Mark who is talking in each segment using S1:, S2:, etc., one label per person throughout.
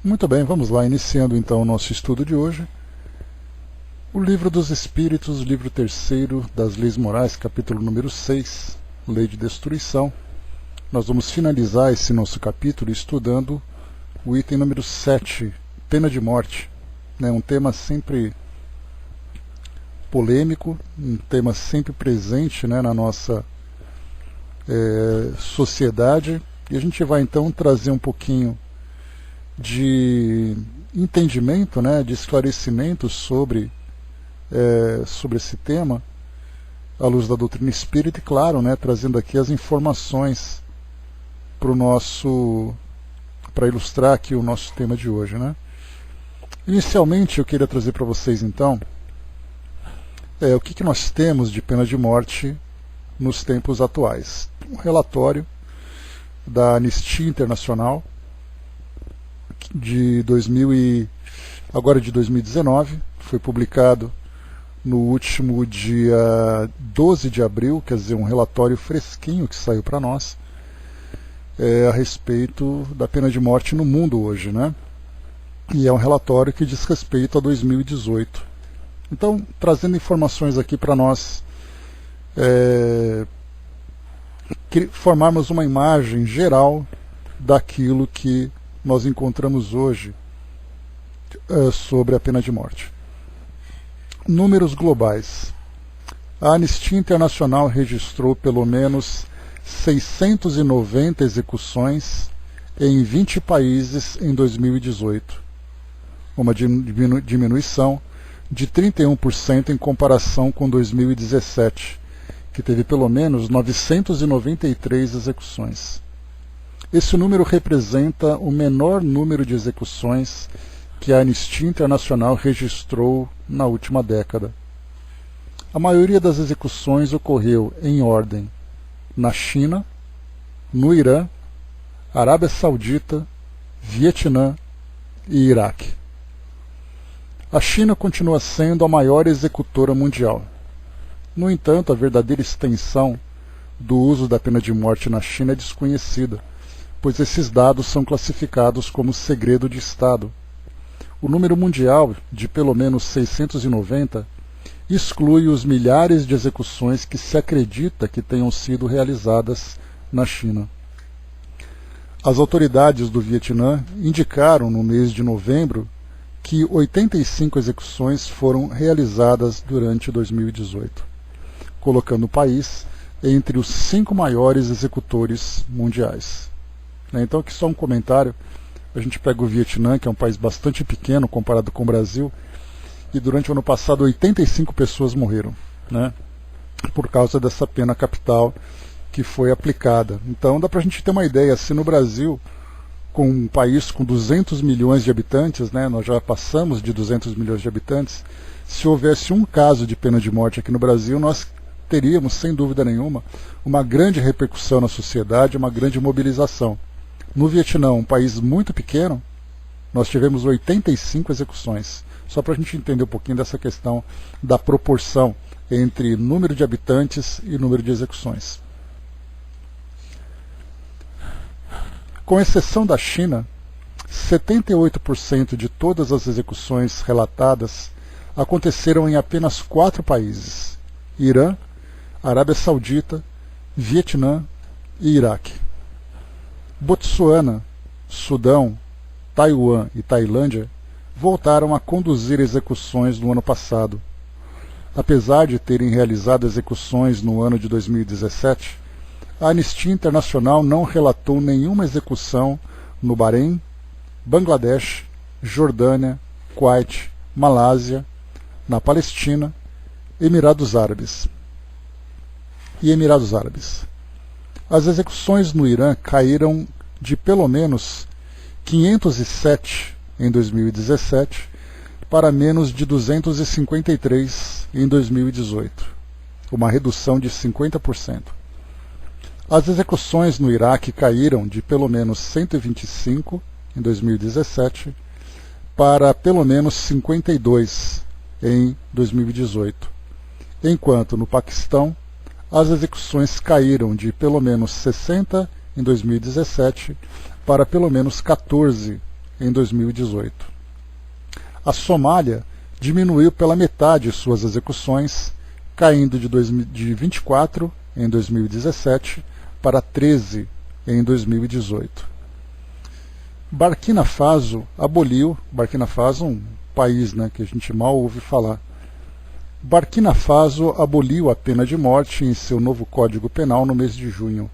S1: Muito bem, vamos lá, iniciando então o nosso estudo de hoje. O Livro dos Espíritos, livro 3º das Leis Morais, capítulo número 6, Lei de Destruição. Nós vamos finalizar esse nosso capítulo estudando o item número 7, Pena de Morte. Um tema sempre polêmico, um tema sempre presente, na nossa sociedade. E a gente vai então trazer um pouquinho de entendimento, de esclarecimento sobre esse tema, à luz da doutrina espírita, e claro, trazendo aqui as informações para ilustrar aqui o nosso tema de hoje. Inicialmente eu queria trazer para vocês então o que nós temos de pena de morte nos tempos atuais. Um relatório da Anistia Internacional de 2019, foi publicado no último dia 12 de abril, quer dizer, um relatório fresquinho que saiu para nós a respeito da pena de morte no mundo hoje, E é um relatório que diz respeito a 2018. Então, trazendo informações aqui para nós formarmos uma imagem geral daquilo que nós encontramos hoje sobre a pena de morte. Números globais. A Anistia Internacional registrou pelo menos 690 execuções em 20 países em 2018, uma diminuição de 31% em comparação com 2017, que teve pelo menos 993 execuções. Esse número representa o menor número de execuções que a Anistia Internacional registrou na última década. A maioria das execuções ocorreu em ordem na China, no Irã, Arábia Saudita, Vietnã e Iraque. A China continua sendo a maior executora mundial. No entanto, a verdadeira extensão do uso da pena de morte na China é desconhecida, pois esses dados são classificados como segredo de Estado. O número mundial de pelo menos 690 exclui os milhares de execuções que se acredita que tenham sido realizadas na China. As autoridades do Vietnã indicaram no mês de novembro que 85 execuções foram realizadas durante 2018, colocando o país entre os 5 maiores executores mundiais. Então aqui só um comentário. A gente pega o Vietnã, que é um país bastante pequeno comparado com o Brasil, e durante o ano passado 85 pessoas morreram, por causa dessa pena capital que foi aplicada. Então dá para a gente ter uma ideia, se no Brasil, com um país com 200 milhões de habitantes, nós já passamos de 200 milhões de habitantes, se houvesse um caso de pena de morte aqui no Brasil, nós teríamos, sem dúvida nenhuma, uma grande repercussão na sociedade, uma grande mobilização. No Vietnã, um país muito pequeno, nós tivemos 85 execuções. Só para a gente entender um pouquinho dessa questão da proporção entre número de habitantes e número de execuções. Com exceção da China, 78% de todas as execuções relatadas aconteceram em apenas 4 países: Irã, Arábia Saudita, Vietnã e Iraque. Botsuana, Sudão, Taiwan e Tailândia voltaram a conduzir execuções no ano passado. Apesar de terem realizado execuções no ano de 2017, a Anistia Internacional não relatou nenhuma execução no Bahrein, Bangladesh, Jordânia, Kuwait, Malásia, na Palestina, Emirados Árabes. As execuções no Irã caíram de pelo menos 507 em 2017 para menos de 253 em 2018, uma redução de 50%. As execuções no Iraque caíram de pelo menos 125 em 2017 para pelo menos 52 em 2018, enquanto no Paquistão as execuções caíram de pelo menos 60 em 2017 para pelo menos 14 em 2018. A Somália diminuiu pela metade suas execuções, caindo de 24 em 2017 para 13 em 2018. Burkina Faso aboliu, Burkina Faso é um país, né, que a gente mal ouve falar. Burkina Faso aboliu a pena de morte em seu novo Código Penal no mês de junho.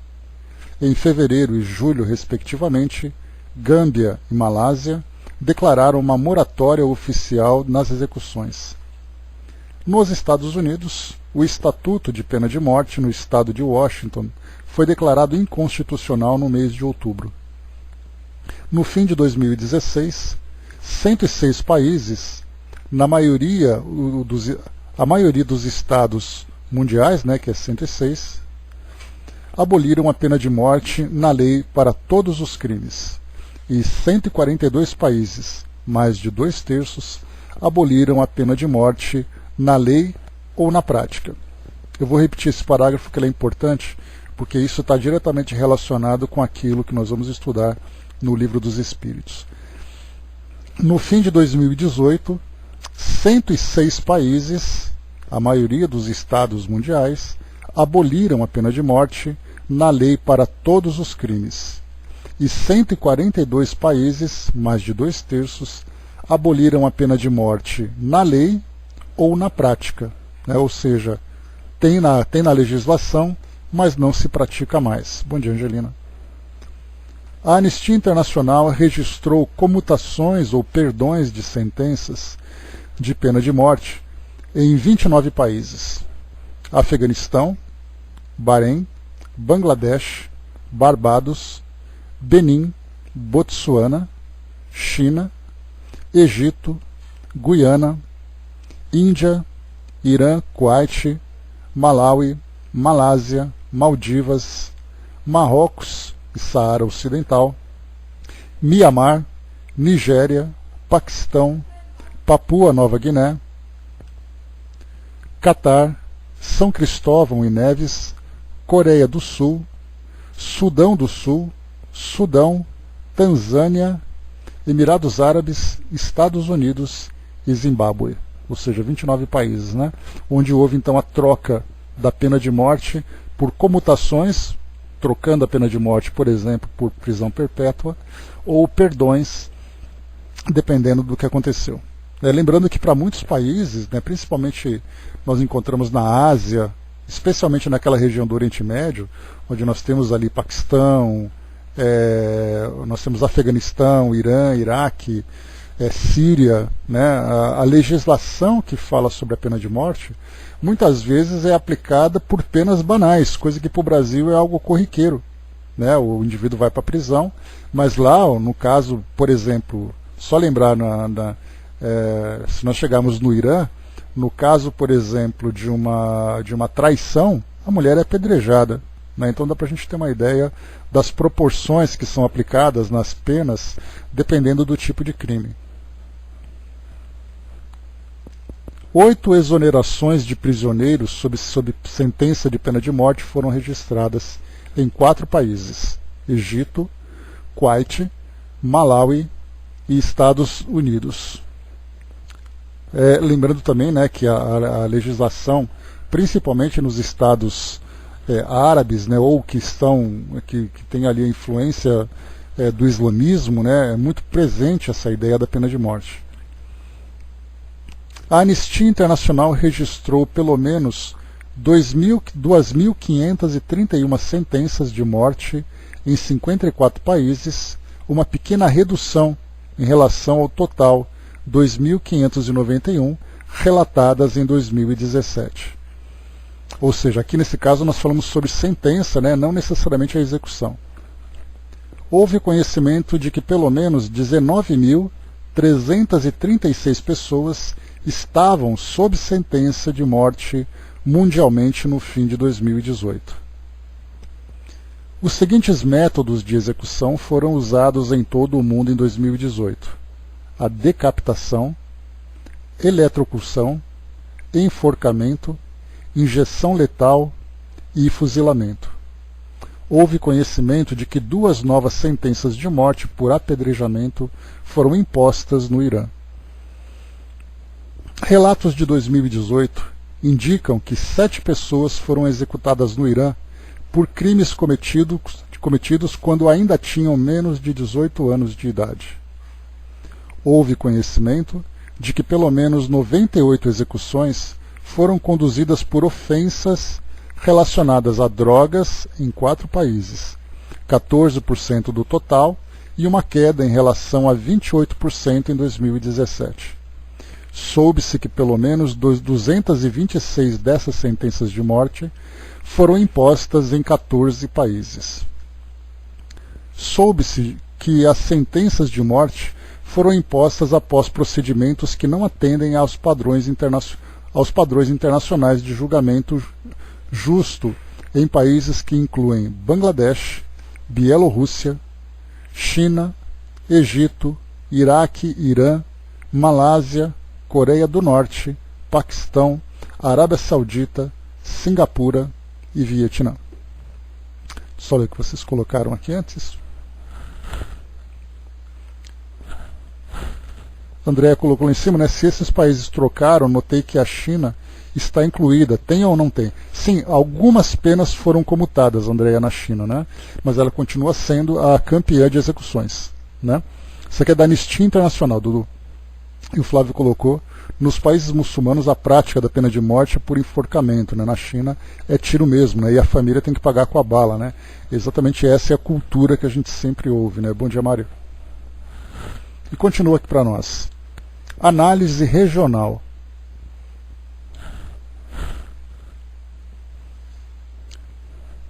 S1: Em fevereiro e julho, respectivamente, Gâmbia e Malásia declararam uma moratória oficial nas execuções. Nos Estados Unidos, o Estatuto de Pena de Morte no estado de Washington foi declarado inconstitucional no mês de outubro. No fim de 2016, 106 países, a maioria dos estados mundiais, né, que é 106, aboliram a pena de morte na lei para todos os crimes, e 142 países, mais de 2/3, aboliram a pena de morte na lei ou na prática. Eu vou repetir esse parágrafo que ele é importante, porque isso está diretamente relacionado com aquilo que nós vamos estudar no Livro dos Espíritos. No fim de 2018, 106 países, a maioria dos estados mundiais, aboliram a pena de morte na lei para todos os crimes, e 142 países, mais de 2/3, aboliram a pena de morte na lei ou na prática, né? Ou seja, tem na legislação, mas não se pratica mais. Bom dia, Angelina. A Anistia Internacional registrou comutações ou perdões de sentenças de pena de morte em 29 países: Afeganistão, Bahrein, Bangladesh, Barbados, Benin, Botsuana, China, Egito, Guiana, Índia, Irã, Kuwait, Malawi, Malásia, Maldivas, Marrocos e Saara Ocidental, Mianmar, Nigéria, Paquistão, Papua Nova Guiné, Catar, São Cristóvão e Neves, Coreia do Sul, Sudão do Sul, Sudão, Tanzânia, Emirados Árabes, Estados Unidos e Zimbábue, ou seja, 29 países, né? Onde houve então a troca da pena de morte por comutações, trocando a pena de morte, por exemplo, por prisão perpétua, ou perdões, dependendo do que aconteceu. Lembrando que para muitos países, né, principalmente nós encontramos na Ásia, especialmente naquela região do Oriente Médio, onde nós temos ali Paquistão, nós temos Afeganistão, Irã, Iraque, Síria, né, a legislação que fala sobre a pena de morte, muitas vezes é aplicada por penas banais, coisa que para o Brasil é algo corriqueiro, né, o indivíduo vai para a prisão, mas lá, no caso, por exemplo, só lembrar, se nós chegarmos no Irã, no caso, por exemplo, de uma traição, a mulher é apedrejada, né? Então dá para a gente ter uma ideia das proporções que são aplicadas nas penas, dependendo do tipo de crime. 8 exonerações de prisioneiros sob sentença de pena de morte foram registradas em 4 países: Egito, Kuwait, Malawi e Estados Unidos. Lembrando também, né, que a legislação, principalmente nos estados árabes, né, ou que tem ali a influência do islamismo, né, é muito presente essa ideia da pena de morte. A Anistia Internacional registrou pelo menos 2.531 sentenças de morte em 54 países, uma pequena redução em relação ao total 2.591 relatadas em 2017. Ou seja, aqui nesse caso nós falamos sobre sentença, né, não necessariamente a execução. Houve conhecimento de que pelo menos 19.336 pessoas estavam sob sentença de morte mundialmente no fim de 2018. Os seguintes métodos de execução foram usados em todo o mundo em 2018: a decapitação, eletrocução, enforcamento, injeção letal e fuzilamento. houve conhecimento de que 2 novas sentenças de morte por apedrejamento foram impostas no Irã. Relatos de 2018 indicam que 7 pessoas foram executadas no Irã por crimes cometidos quando ainda tinham menos de 18 anos de idade. Houve conhecimento de que pelo menos 98 execuções foram conduzidas por ofensas relacionadas a drogas em 4 países, 14% do total e uma queda em relação a 28% em 2017. Soube-se que pelo menos 226 dessas sentenças de morte foram impostas em 14 países. Soube-se que as sentenças de morte foram impostas após procedimentos que não atendem aos padrões internacionais de julgamento justo em países que incluem Bangladesh, Bielorrússia, China, Egito, Iraque, Irã, Malásia, Coreia do Norte, Paquistão, Arábia Saudita, Singapura e Vietnã. Só ler o que vocês colocaram aqui antes. André colocou lá em cima, né? Se esses países trocaram, notei que a China está incluída. Tem ou não tem? Sim, algumas penas foram comutadas, Andréia, na China, né? Mas ela continua sendo a campeã de execuções, né? Isso aqui é da Anistia Internacional, Dudu. E o Flávio colocou, nos países muçulmanos a prática da pena de morte é por enforcamento, né? Na China é tiro mesmo, né? E a família tem que pagar com a bala, né? Exatamente essa é a cultura que a gente sempre ouve, né? Bom dia, Mário. E continua aqui para nós. Análise regional.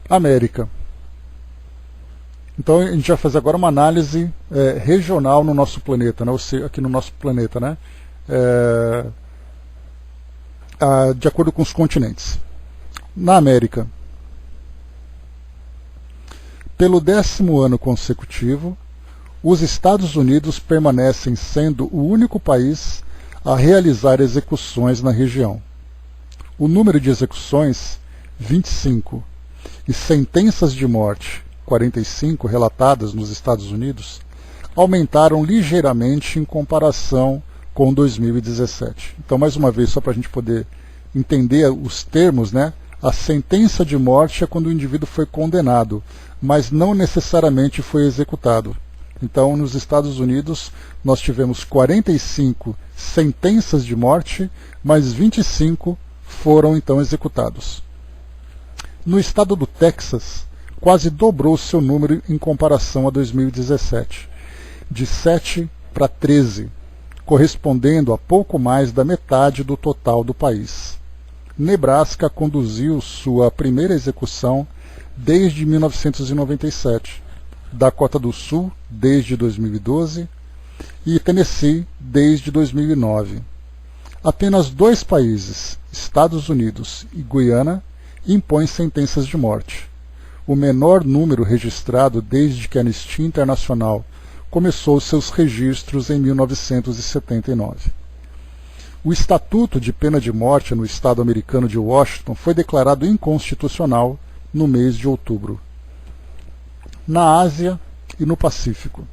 S1: América. Então a gente vai fazer agora uma análise regional no nosso planeta, né? Ou seja, aqui no nosso planeta, né? De acordo com os continentes. Na América, pelo 10º ano consecutivo, os Estados Unidos permanecem sendo o único país a realizar execuções na região. O número de execuções, 25, e sentenças de morte, 45, relatadas nos Estados Unidos, aumentaram ligeiramente em comparação com 2017. Então, mais uma vez, só para a gente poder entender os termos, né? A sentença de morte é quando o indivíduo foi condenado, mas não necessariamente foi executado. Então, nos Estados Unidos, nós tivemos 45 sentenças de morte, mas 25 foram então executados. No estado do Texas, quase dobrou seu número em comparação a 2017, de 7 para 13, correspondendo a pouco mais da metade do total do país. Nebraska conduziu sua primeira execução desde 1997, Dakota do Sul desde 2012 e Tennessee desde 2009. Apenas 2 países, Estados Unidos e Guiana, impõem sentenças de morte, o menor número registrado desde que a Anistia Internacional começou seus registros em 1979. O Estatuto de Pena de Morte no Estado americano de Washington foi declarado inconstitucional no mês de outubro. Na Ásia e no Pacífico,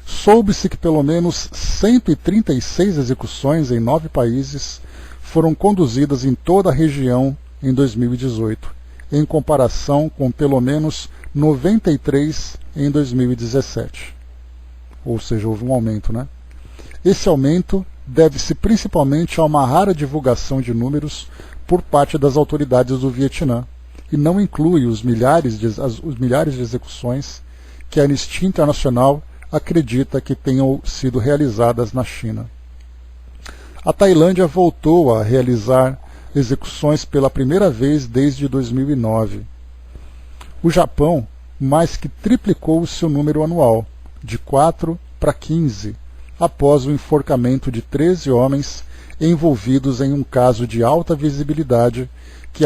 S1: soube-se que pelo menos 136 execuções em 9 países foram conduzidas em toda a região em 2018, em comparação com pelo menos 93 em 2017. Ou seja, houve um aumento, né? Esse aumento deve-se principalmente a uma rara divulgação de números por parte das autoridades do Vietnã, e não inclui os milhares de execuções que a Anistia Internacional acredita que tenham sido realizadas na China. A Tailândia voltou a realizar execuções pela primeira vez desde 2009. O Japão mais que triplicou o seu número anual, de 4 para 15, após o enforcamento de 13 homens envolvidos em um caso de alta visibilidade que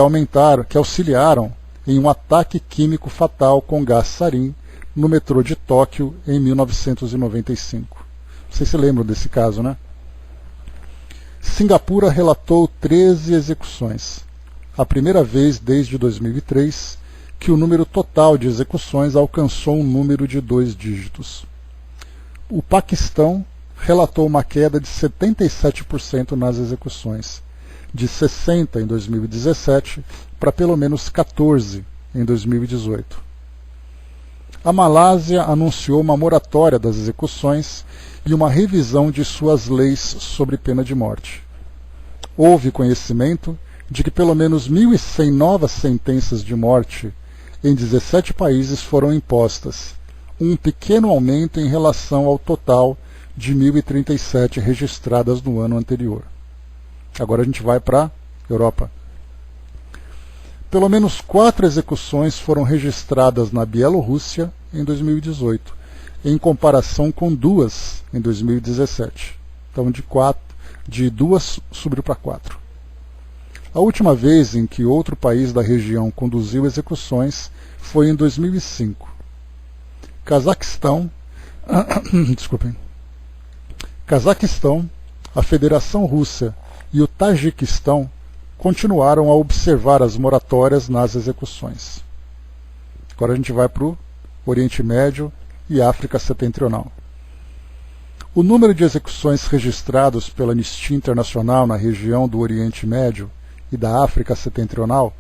S1: auxiliaram em um ataque químico fatal com gás sarin no metrô de Tóquio em 1995. Vocês se lembram desse caso, né? Singapura relatou 13 execuções, a primeira vez desde 2003 que o número total de execuções alcançou um número de 2 dígitos. O Paquistão relatou uma queda de 77% nas execuções, de 60 em 2017 para pelo menos 14 em 2018. A Malásia anunciou uma moratória das execuções e uma revisão de suas leis sobre pena de morte. Houve conhecimento de que pelo menos 1.100 novas sentenças de morte em 17 países foram impostas, um pequeno aumento em relação ao total de 1.037 registradas no ano anterior. Agora a gente vai para a Europa. Pelo menos 4 execuções foram registradas na Bielorrússia em 2018, em comparação com 2 em 2017. Então de 2 subiu para 4. A última vez em que outro país da região conduziu execuções foi em 2005. Cazaquistão, a Federação Russa e o Tajiquistão continuaram a observar as moratórias nas execuções. Agora a gente vai para o Oriente Médio e África Setentrional. O número de execuções registrados pela Anistia Internacional na região do Oriente Médio e da África Setentrional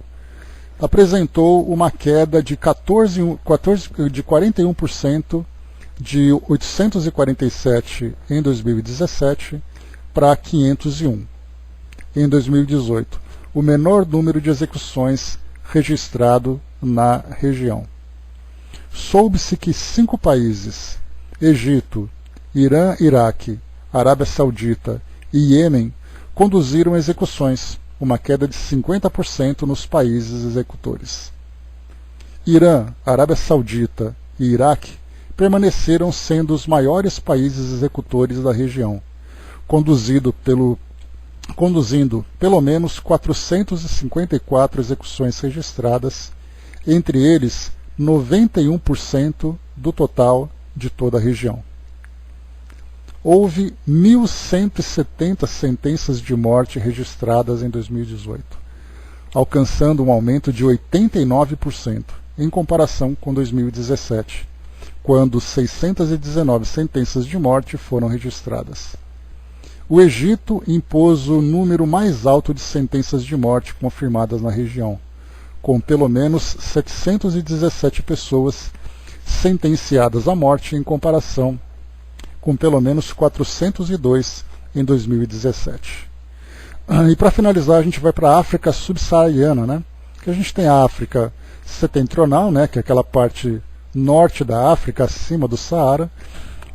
S1: apresentou uma queda de 41% de 847 em 2017 para 501 em 2018, o menor número de execuções registrado na região. Soube-se que 5 países, Egito, Irã, Iraque, Arábia Saudita e Iêmen, conduziram execuções, uma queda de 50% nos países executores. Irã, Arábia Saudita e Iraque permaneceram sendo os maiores países executores da região, conduzindo pelo menos 454 execuções registradas, entre eles 91% do total de toda a região. Houve 1.170 sentenças de morte registradas em 2018, alcançando um aumento de 89% em comparação com 2017, quando 619 sentenças de morte foram registradas. O Egito impôs o número mais alto de sentenças de morte confirmadas na região, com pelo menos 717 pessoas sentenciadas à morte em comparação com pelo menos 402 em 2017. E para finalizar, a gente vai para a África subsaariana, né? Que a gente tem a África setentrional, né? Que é aquela parte norte da África, acima do Saara,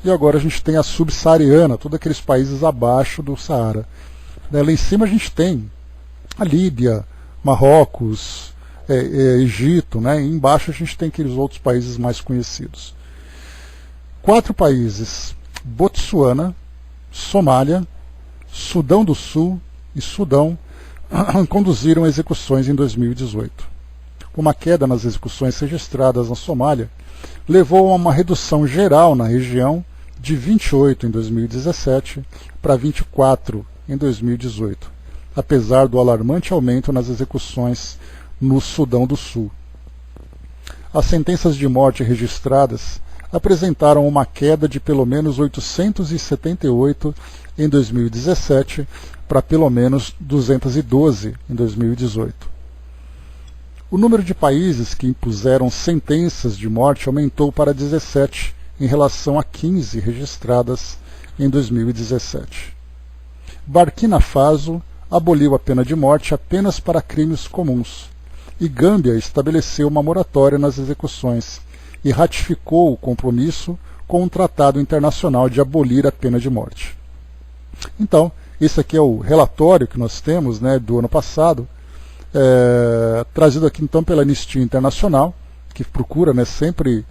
S1: e agora a gente tem a subsaariana, todos aqueles países abaixo do Saara. Lá em cima a gente tem a Líbia, Marrocos, Egito, né? E embaixo a gente tem aqueles outros países mais conhecidos. 4 países: Botsuana, Somália, Sudão do Sul e Sudão conduziram execuções em 2018. Uma queda nas execuções registradas na Somália levou a uma redução geral na região de 28 em 2017 para 24 em 2018, apesar do alarmante aumento nas execuções no Sudão do Sul. As sentenças de morte registradas apresentaram uma queda de pelo menos 878 em 2017 para pelo menos 212 em 2018. O número de países que impuseram sentenças de morte aumentou para 17 em relação a 15 registradas em 2017. Burkina Faso aboliu a pena de morte apenas para crimes comuns, e Gâmbia estabeleceu uma moratória nas execuções e ratificou o compromisso com um tratado internacional de abolir a pena de morte. Então, esse aqui é o relatório que nós temos, né, do ano passado, trazido aqui então pela Anistia Internacional, que procura, né, sempre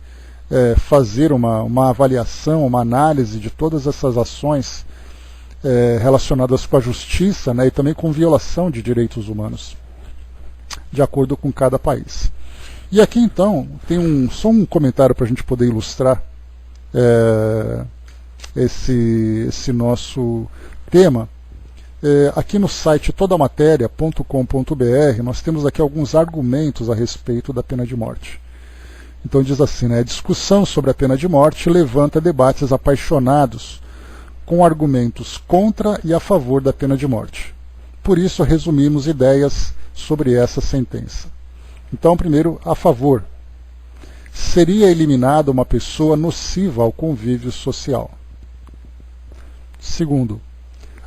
S1: fazer uma avaliação, uma análise de todas essas ações relacionadas com a justiça, né, e também com violação de direitos humanos, de acordo com cada país. E aqui então tem só um comentário para a gente poder ilustrar esse nosso tema, Aqui no site todamatéria.com.br nós temos aqui alguns argumentos a respeito da pena de morte. Então diz assim, né, a discussão sobre a pena de morte levanta debates apaixonados com argumentos contra e a favor da pena de morte. Por isso resumimos ideias sobre essa sentença. Então, primeiro, a favor. Seria eliminada uma pessoa nociva ao convívio social. Segundo,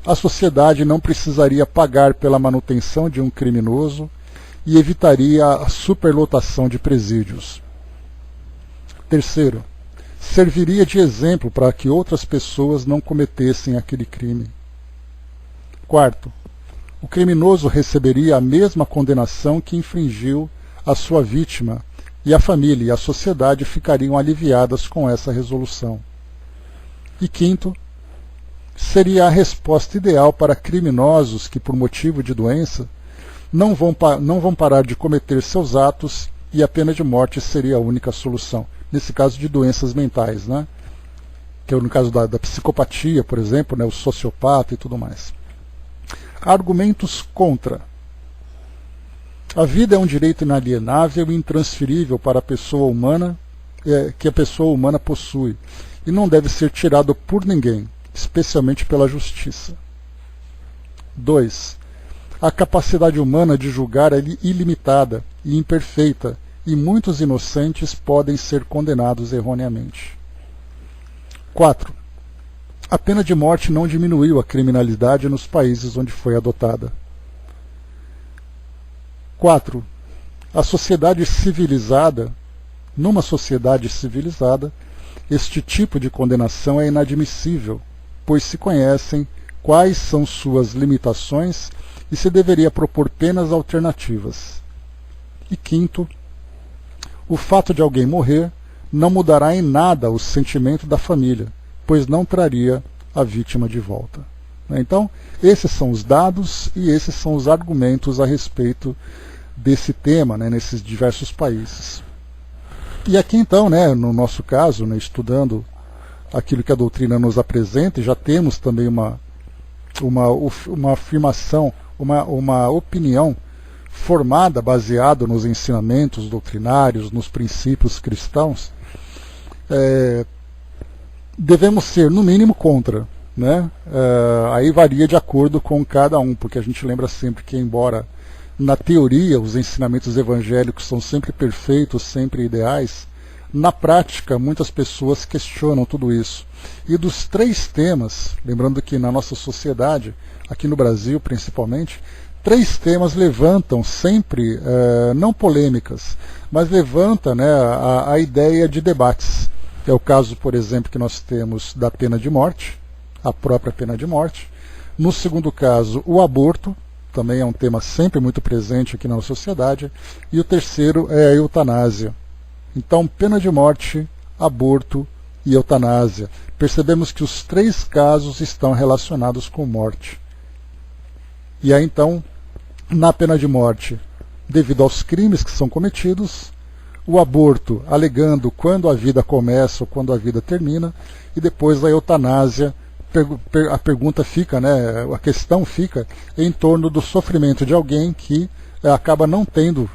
S1: a sociedade não precisaria pagar pela manutenção de um criminoso e evitaria a superlotação de presídios. Terceiro, serviria de exemplo para que outras pessoas não cometessem aquele crime. Quarto, o criminoso receberia a mesma condenação que infringiu a sua vítima, e a família e a sociedade ficariam aliviadas com essa resolução. E quinto, seria a resposta ideal para criminosos que, por motivo de doença, não vão parar de cometer seus atos e a pena de morte seria a única solução. Nesse caso de doenças mentais, né? Que é no caso da psicopatia, por exemplo, né? O sociopata e tudo mais. Argumentos contra. A vida é um direito inalienável e intransferível para a pessoa humana, que a pessoa humana possui, e não deve ser tirado por ninguém, especialmente pela justiça. 2. A capacidade humana de julgar é ilimitada e imperfeita, e muitos inocentes podem ser condenados erroneamente. 4. A pena de morte não diminuiu a criminalidade nos países onde foi adotada. 4. Numa sociedade civilizada, este tipo de condenação é inadmissível, pois se conhecem quais são suas limitações e se deveria propor penas alternativas. E quinto, o fato de alguém morrer não mudará em nada o sentimento da família, pois não traria a vítima de volta. Então, esses são os dados e esses são os argumentos a respeito desse tema, né, nesses diversos países. E aqui então, né, no nosso caso, né, estudando aquilo que a doutrina nos apresenta, já temos também uma afirmação, uma opinião formada, baseada nos ensinamentos doutrinários, nos princípios cristãos, devemos ser, no mínimo, contra. Né? Aí varia de acordo com cada um, porque a gente lembra sempre que, embora na teoria os ensinamentos evangélicos são sempre perfeitos, sempre ideais, na prática muitas pessoas questionam tudo isso. E dos 3 temas, lembrando que na nossa sociedade, aqui no Brasil principalmente, 3 temas levantam sempre, não polêmicas, mas levanta, né, a ideia de debates. É o caso, por exemplo, que nós temos da pena de morte, a própria pena de morte. No segundo caso, o aborto, também é um tema sempre muito presente aqui na nossa sociedade. E o terceiro é a eutanásia. Então, pena de morte, aborto e eutanásia. Percebemos que os 3 casos estão relacionados com morte. E aí, então, na pena de morte, devido aos crimes que são cometidos, o aborto alegando quando a vida começa ou quando a vida termina, e depois a eutanásia. A pergunta fica, né, a questão fica em torno do sofrimento de alguém que acaba não tendo,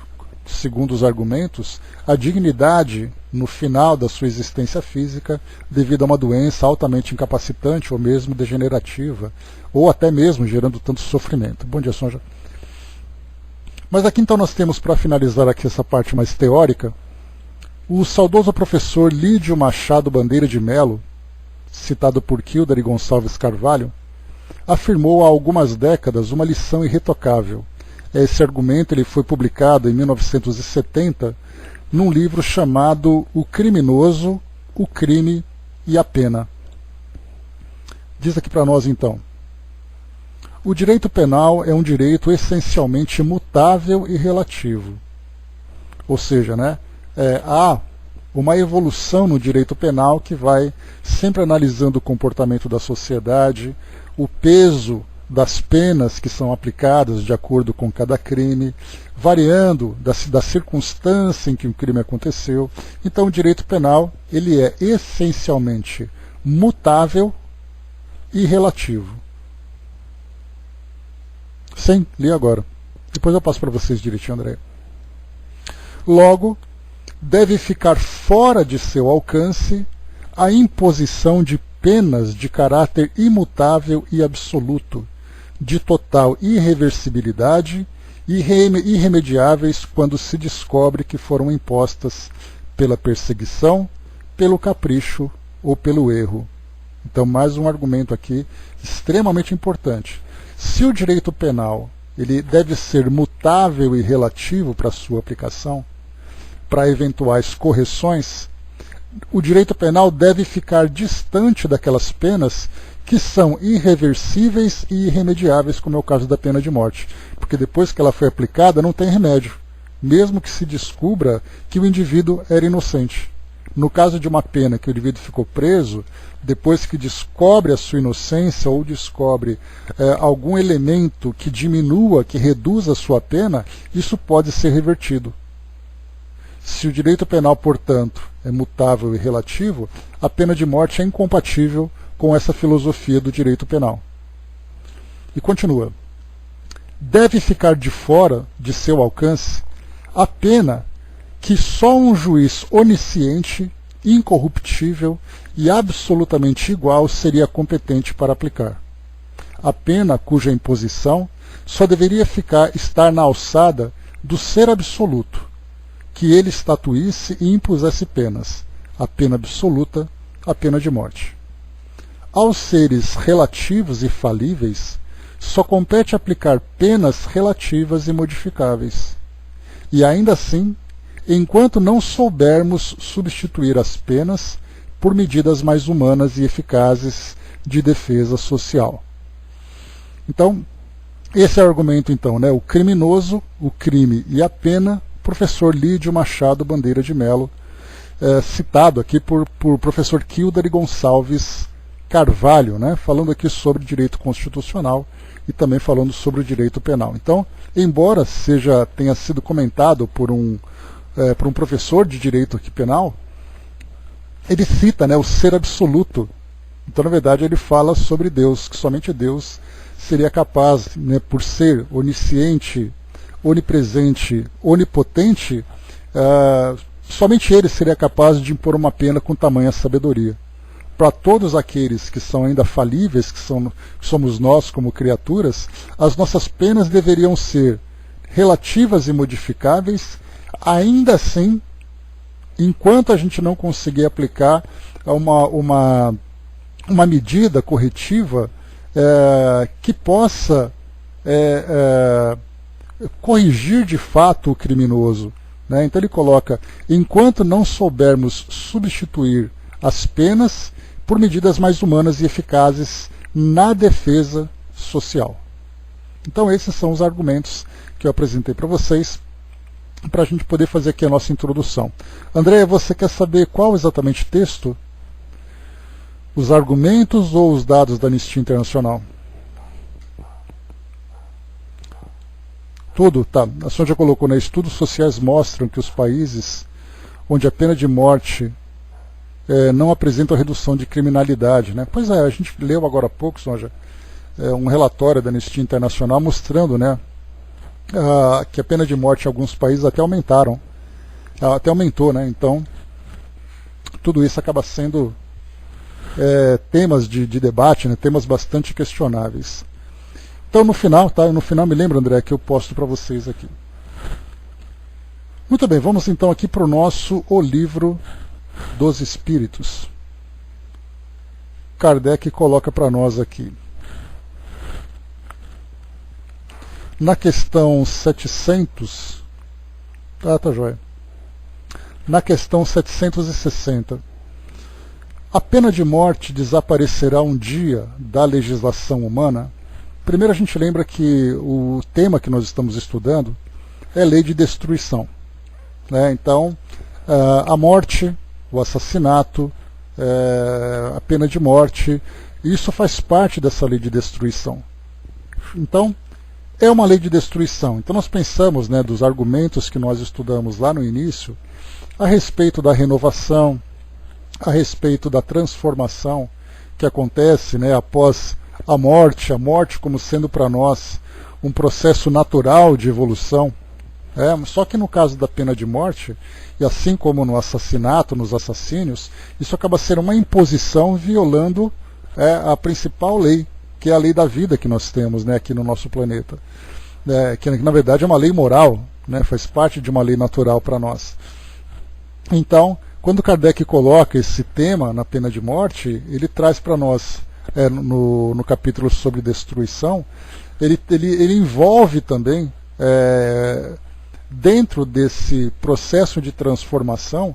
S1: segundo os argumentos, a dignidade no final da sua existência física devido a uma doença altamente incapacitante ou mesmo degenerativa, ou até mesmo gerando tanto sofrimento. Bom dia, Sonja. Mas aqui então nós temos, para finalizar aqui essa parte mais teórica, o saudoso professor Lídio Machado Bandeira de Melo, citado por Kilder e Gonçalves Carvalho, afirmou há algumas décadas uma lição irretocável. Esse argumento ele foi publicado em 1970 num livro chamado O Criminoso, o Crime e a Pena. Diz aqui para nós então: o direito penal é um direito essencialmente mutável e relativo. Ou seja, né, há uma evolução no direito penal que vai sempre analisando o comportamento da sociedade, o peso das penas que são aplicadas de acordo com cada crime, variando da circunstância em que o crime aconteceu. Então o direito penal ele é essencialmente mutável e relativo. Sim, li agora. Depois eu passo para vocês direitinho, André. Logo, deve ficar fora de seu alcance a imposição de penas de caráter imutável e absoluto, de total irreversibilidade e irremediáveis quando se descobre que foram impostas pela perseguição, pelo capricho ou pelo erro. Então, mais um argumento aqui extremamente importante. Se o direito penal ele deve ser mutável e relativo para sua aplicação, para eventuais correções, o direito penal deve ficar distante daquelas penas que são irreversíveis e irremediáveis, como é o caso da pena de morte. Porque depois que ela foi aplicada, não tem remédio, mesmo que se descubra que o indivíduo era inocente. No caso de uma pena que o indivíduo ficou preso, depois que descobre a sua inocência ou descobre algum elemento que diminua, que reduza a sua pena, isso pode ser revertido. Se o direito penal, portanto, é mutável e relativo, a pena de morte é incompatível com essa filosofia do direito penal. E continua. Deve ficar de fora de seu alcance a pena que só um juiz onisciente, incorruptível e absolutamente igual seria competente para aplicar. A pena cuja imposição só deveria estar na alçada do ser absoluto, que ele estatuísse e impusesse penas, a pena absoluta, a pena de morte. Aos seres relativos e falíveis, só compete aplicar penas relativas e modificáveis. E ainda assim, enquanto não soubermos substituir as penas por medidas mais humanas e eficazes de defesa social. Então, esse é o argumento, então, né? O criminoso, o crime e a pena, professor Lídio Machado Bandeira de Mello, citado aqui por professor Kildare Gonçalves Carvalho, né? Falando aqui sobre direito constitucional e também falando sobre o direito penal. Então, embora tenha sido comentado por um professor de direito aqui penal, ele cita, né, o ser absoluto. Então, na verdade, ele fala sobre Deus, que somente Deus seria capaz, né, por ser onisciente, onipresente, onipotente, somente ele seria capaz de impor uma pena com tamanha sabedoria. Para todos aqueles que são ainda falíveis, que somos nós como criaturas, as nossas penas deveriam ser relativas e modificáveis, ainda assim, enquanto a gente não conseguir aplicar uma medida corretiva que possa corrigir de fato o criminoso. Né? Então ele coloca, enquanto não soubermos substituir as penas por medidas mais humanas e eficazes na defesa social. Então esses são os argumentos que eu apresentei para vocês, para a gente poder fazer aqui a nossa introdução. André, você quer saber qual exatamente texto? Os argumentos ou os dados da Anistia Internacional? Tudo, tá. A senhora já colocou, né? Estudos sociais mostram que os países onde a pena de morte não apresentam redução de criminalidade, né? Pois é, a gente leu agora há pouco, Sonja, um relatório da Anistia Internacional mostrando, né, que a pena de morte em alguns países até aumentou, né? Então, tudo isso acaba sendo temas de debate, né? Temas bastante questionáveis. Então, no final, me lembro, André, que eu posto para vocês aqui. Muito bem, vamos então aqui para o livro dos Espíritos. Kardec coloca para nós aqui. Na questão 700, tá joia. Na questão 760, a pena de morte desaparecerá um dia da legislação humana? Primeiro a gente lembra que o tema que nós estamos estudando é lei de destruição. Né? Então, a morte, o assassinato, a pena de morte, isso faz parte dessa lei de destruição. Então, é uma lei de destruição. Então nós pensamos, né, dos argumentos que nós estudamos lá no início, a respeito da renovação, a respeito da transformação que acontece, né, após a morte como sendo para nós um processo natural de evolução. Só que no caso da pena de morte, e assim como no assassinato, nos assassínios, isso acaba sendo uma imposição violando a principal lei, que é a lei da vida que nós temos, né, aqui no nosso planeta. Que na verdade é uma lei moral, né, faz parte de uma lei natural para nós. Então, quando Kardec coloca esse tema na pena de morte, ele traz para nós, no capítulo sobre destruição, ele envolve também, dentro desse processo de transformação,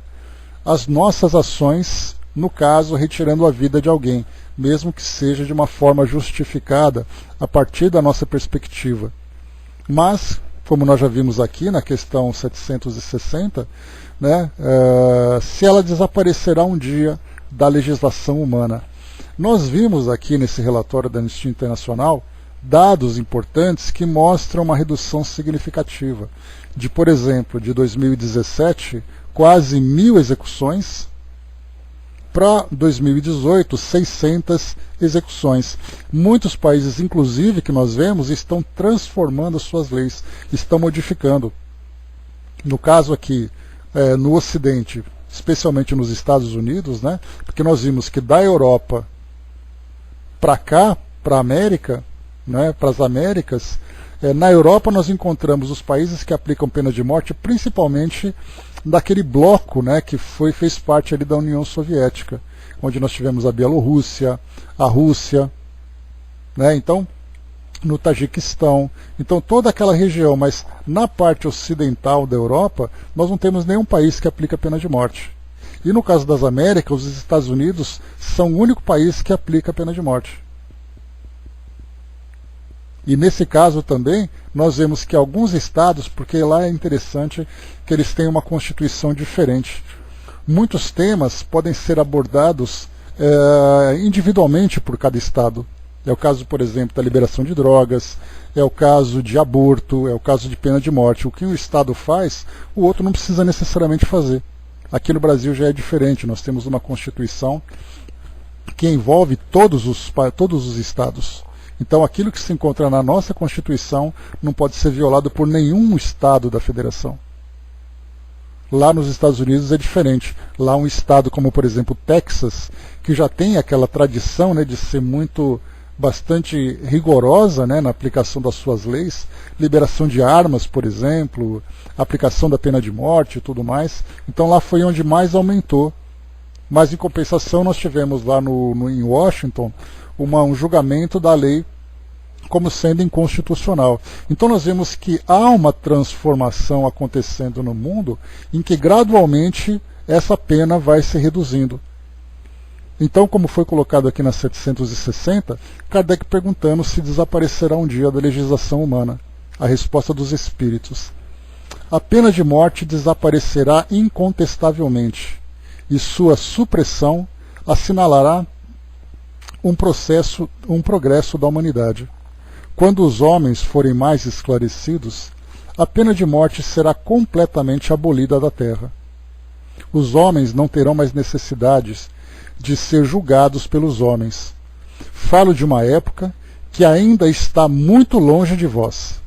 S1: as nossas ações, no caso, retirando a vida de alguém, mesmo que seja de uma forma justificada a partir da nossa perspectiva. Mas, como nós já vimos aqui na questão 760, né, se ela desaparecerá um dia da legislação humana. Nós vimos aqui nesse relatório da Anistia Internacional dados importantes que mostram uma redução significativa. Por exemplo, de 2017, quase 1.000 execuções, para 2018, 600 execuções. Muitos países, inclusive, que nós vemos, estão transformando as suas leis, estão modificando. No caso aqui, no Ocidente, especialmente nos Estados Unidos, né, porque nós vimos que da Europa para cá, para a América, né, para as Américas, na Europa nós encontramos os países que aplicam pena de morte, principalmente daquele bloco, né, que fez parte ali da União Soviética, onde nós tivemos a Bielorrússia, a Rússia, né, então, no Tajiquistão, então toda aquela região, mas na parte ocidental da Europa, nós não temos nenhum país que aplica pena de morte. E no caso das Américas, os Estados Unidos são o único país que aplica a pena de morte. E nesse caso também, nós vemos que alguns estados, porque lá é interessante que eles têm uma constituição diferente. Muitos temas podem ser abordados individualmente por cada estado. É o caso, por exemplo, da liberação de drogas, é o caso de aborto, é o caso de pena de morte. O que um estado faz, o outro não precisa necessariamente fazer. Aqui no Brasil já é diferente, nós temos uma constituição que envolve todos os estados. Então aquilo que se encontra na nossa Constituição não pode ser violado por nenhum estado da federação. Lá nos Estados Unidos é diferente. Lá um estado como, por exemplo, Texas, que já tem aquela tradição, né, de ser bastante rigorosa, né, na aplicação das suas leis, liberação de armas, por exemplo, aplicação da pena de morte e tudo mais. Então lá foi onde mais aumentou. Mas em compensação nós tivemos lá em Washington um julgamento da lei como sendo inconstitucional. Então nós vemos que há uma transformação acontecendo no mundo em que gradualmente essa pena vai se reduzindo. Então, como foi colocado aqui na 760, Kardec perguntando se desaparecerá um dia da legislação humana. A resposta dos espíritos: a pena de morte desaparecerá incontestavelmente, e sua supressão assinalará um progresso da humanidade. Quando os homens forem mais esclarecidos, a pena de morte será completamente abolida da terra. Os homens não terão mais necessidades de ser julgados pelos homens. Falo de uma época que ainda está muito longe de vós.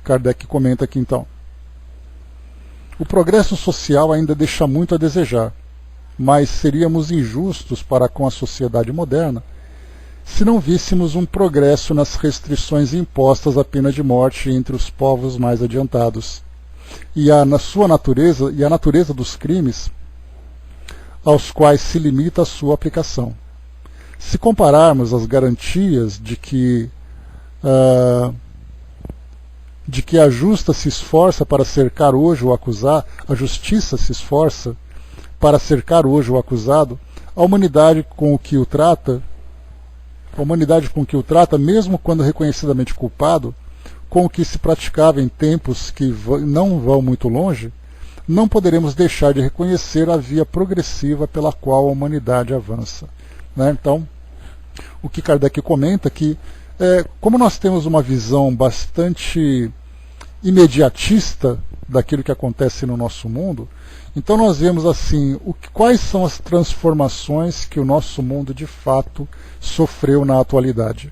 S1: Kardec comenta aqui então: o progresso social ainda deixa muito a desejar, mas seríamos injustos para com a sociedade moderna se não víssemos um progresso nas restrições impostas à pena de morte entre os povos mais adiantados, e a natureza dos crimes aos quais se limita a sua aplicação. Se compararmos as garantias de que a justiça se esforça para cercar hoje o acusado, a humanidade com que o trata, mesmo quando reconhecidamente culpado, com o que se praticava em tempos que não vão muito longe, não poderemos deixar de reconhecer a via progressiva pela qual a humanidade avança. Né? Então, o que Kardec comenta é que, como nós temos uma visão bastante imediatista daquilo que acontece no nosso mundo, então nós vemos assim, quais são as transformações que o nosso mundo de fato sofreu na atualidade.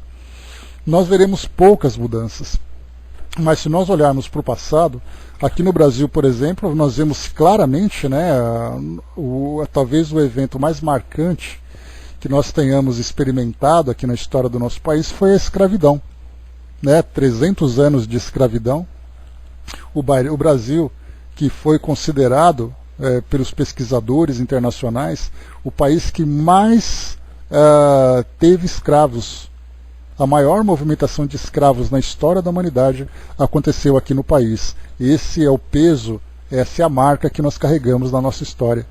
S1: Nós veremos poucas mudanças. Mas se nós olharmos para o passado, aqui no Brasil, por exemplo, nós vemos claramente, né, talvez o evento mais marcante que nós tenhamos experimentado aqui na história do nosso país foi a escravidão. Né, 300 anos de escravidão. O Brasil, que foi considerado pelos pesquisadores internacionais o país que mais teve escravos. A maior movimentação de escravos na história da humanidade aconteceu aqui no país. Esse é o peso, essa é a marca que nós carregamos na nossa história.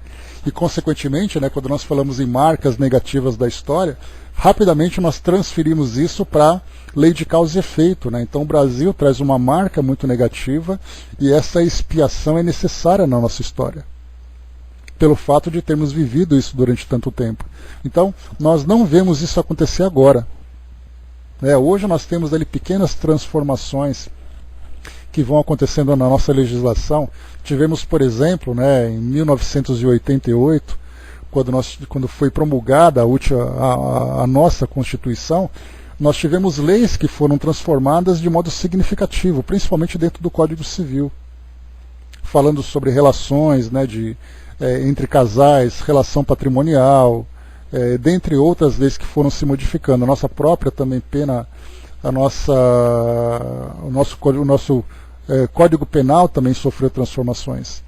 S1: E, consequentemente, né, quando nós falamos em marcas negativas da história, rapidamente nós transferimos isso para lei de causa e efeito. Né? Então o Brasil traz uma marca muito negativa e essa expiação é necessária na nossa história, pelo fato de termos vivido isso durante tanto tempo. Então nós não vemos isso acontecer agora. Hoje nós temos ali pequenas transformações que vão acontecendo na nossa legislação. Tivemos, por exemplo, né, em 1988, quando foi promulgada a nossa Constituição, nós tivemos leis que foram transformadas de modo significativo, principalmente dentro do Código Civil, falando sobre relações, né, entre casais, relação patrimonial, dentre outras leis que foram se modificando. A nossa própria também pena, o nosso Código Penal também sofreu transformações.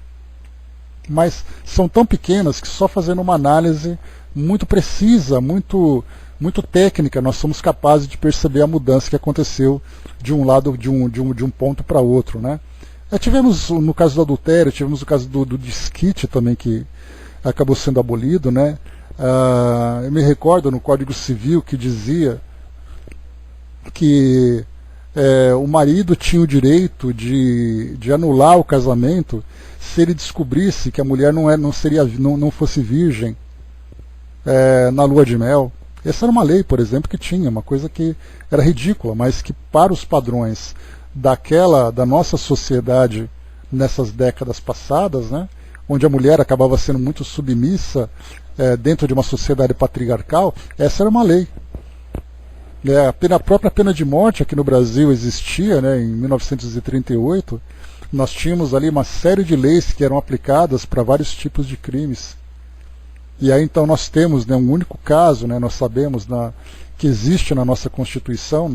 S1: Mas são tão pequenas que só fazendo uma análise muito precisa, muito técnica, nós somos capazes de perceber a mudança que aconteceu de um lado, de um ponto para outro. Né? Tivemos, no caso do adultério, tivemos o caso do desquite também, que acabou sendo abolido. Né? Eu me recordo no Código Civil que dizia que o marido tinha o direito de anular o casamento se ele descobrisse que a mulher não fosse virgem na lua de mel. Essa era uma lei, por exemplo, que tinha uma coisa que era ridícula, mas que para os padrões da nossa sociedade nessas décadas passadas, né, onde a mulher acabava sendo muito submissa dentro de uma sociedade patriarcal, essa era uma lei. A própria pena de morte aqui no Brasil existia, né, em 1938. Nós tínhamos ali uma série de leis que eram aplicadas para vários tipos de crimes. E aí então nós temos, né, um único caso, né, nós sabemos que existe na nossa Constituição,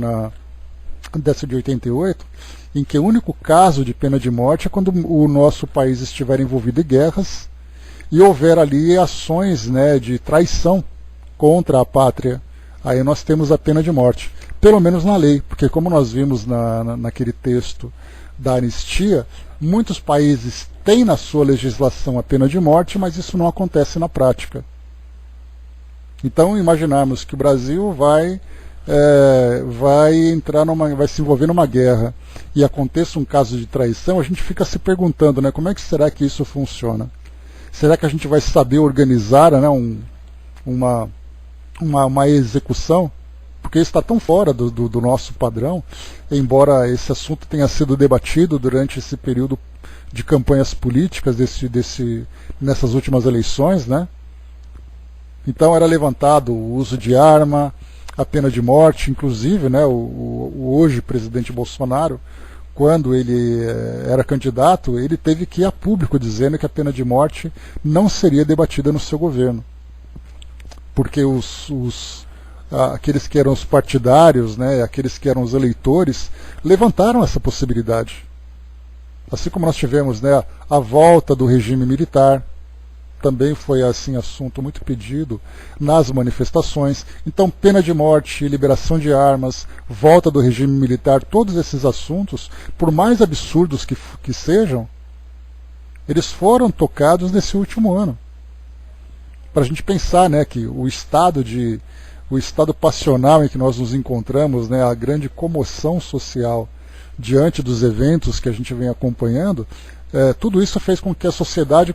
S1: dessa de 88, em que o único caso de pena de morte é quando o nosso país estiver envolvido em guerras e houver ali ações, né, de traição contra a pátria. Aí nós temos a pena de morte, pelo menos na lei, porque como nós vimos naquele texto da anistia, muitos países têm na sua legislação a pena de morte, mas isso não acontece na prática. Então imaginarmos que o Brasil vai se envolver numa guerra e aconteça um caso de traição, a gente fica se perguntando, né, como é que será que isso funciona? Será que a gente vai saber organizar, né, uma execução? Porque isso está tão fora do nosso padrão, embora esse assunto tenha sido debatido durante esse período de campanhas políticas nessas últimas eleições, né? Então era levantado o uso de arma, a pena de morte, inclusive, né, o hoje presidente Bolsonaro, quando ele era candidato, ele teve que ir a público dizendo que a pena de morte não seria debatida no seu governo. Porque aqueles que eram os partidários, né, aqueles que eram os eleitores, levantaram essa possibilidade. Assim como nós tivemos, né, a volta do regime militar, também foi assim assunto muito pedido nas manifestações. Então, pena de morte, liberação de armas, volta do regime militar, todos esses assuntos, por mais absurdos que sejam, eles foram tocados nesse último ano. Para a gente pensar, né, que o estado passional em que nós nos encontramos, né, a grande comoção social diante dos eventos que a gente vem acompanhando, tudo isso fez com que a sociedade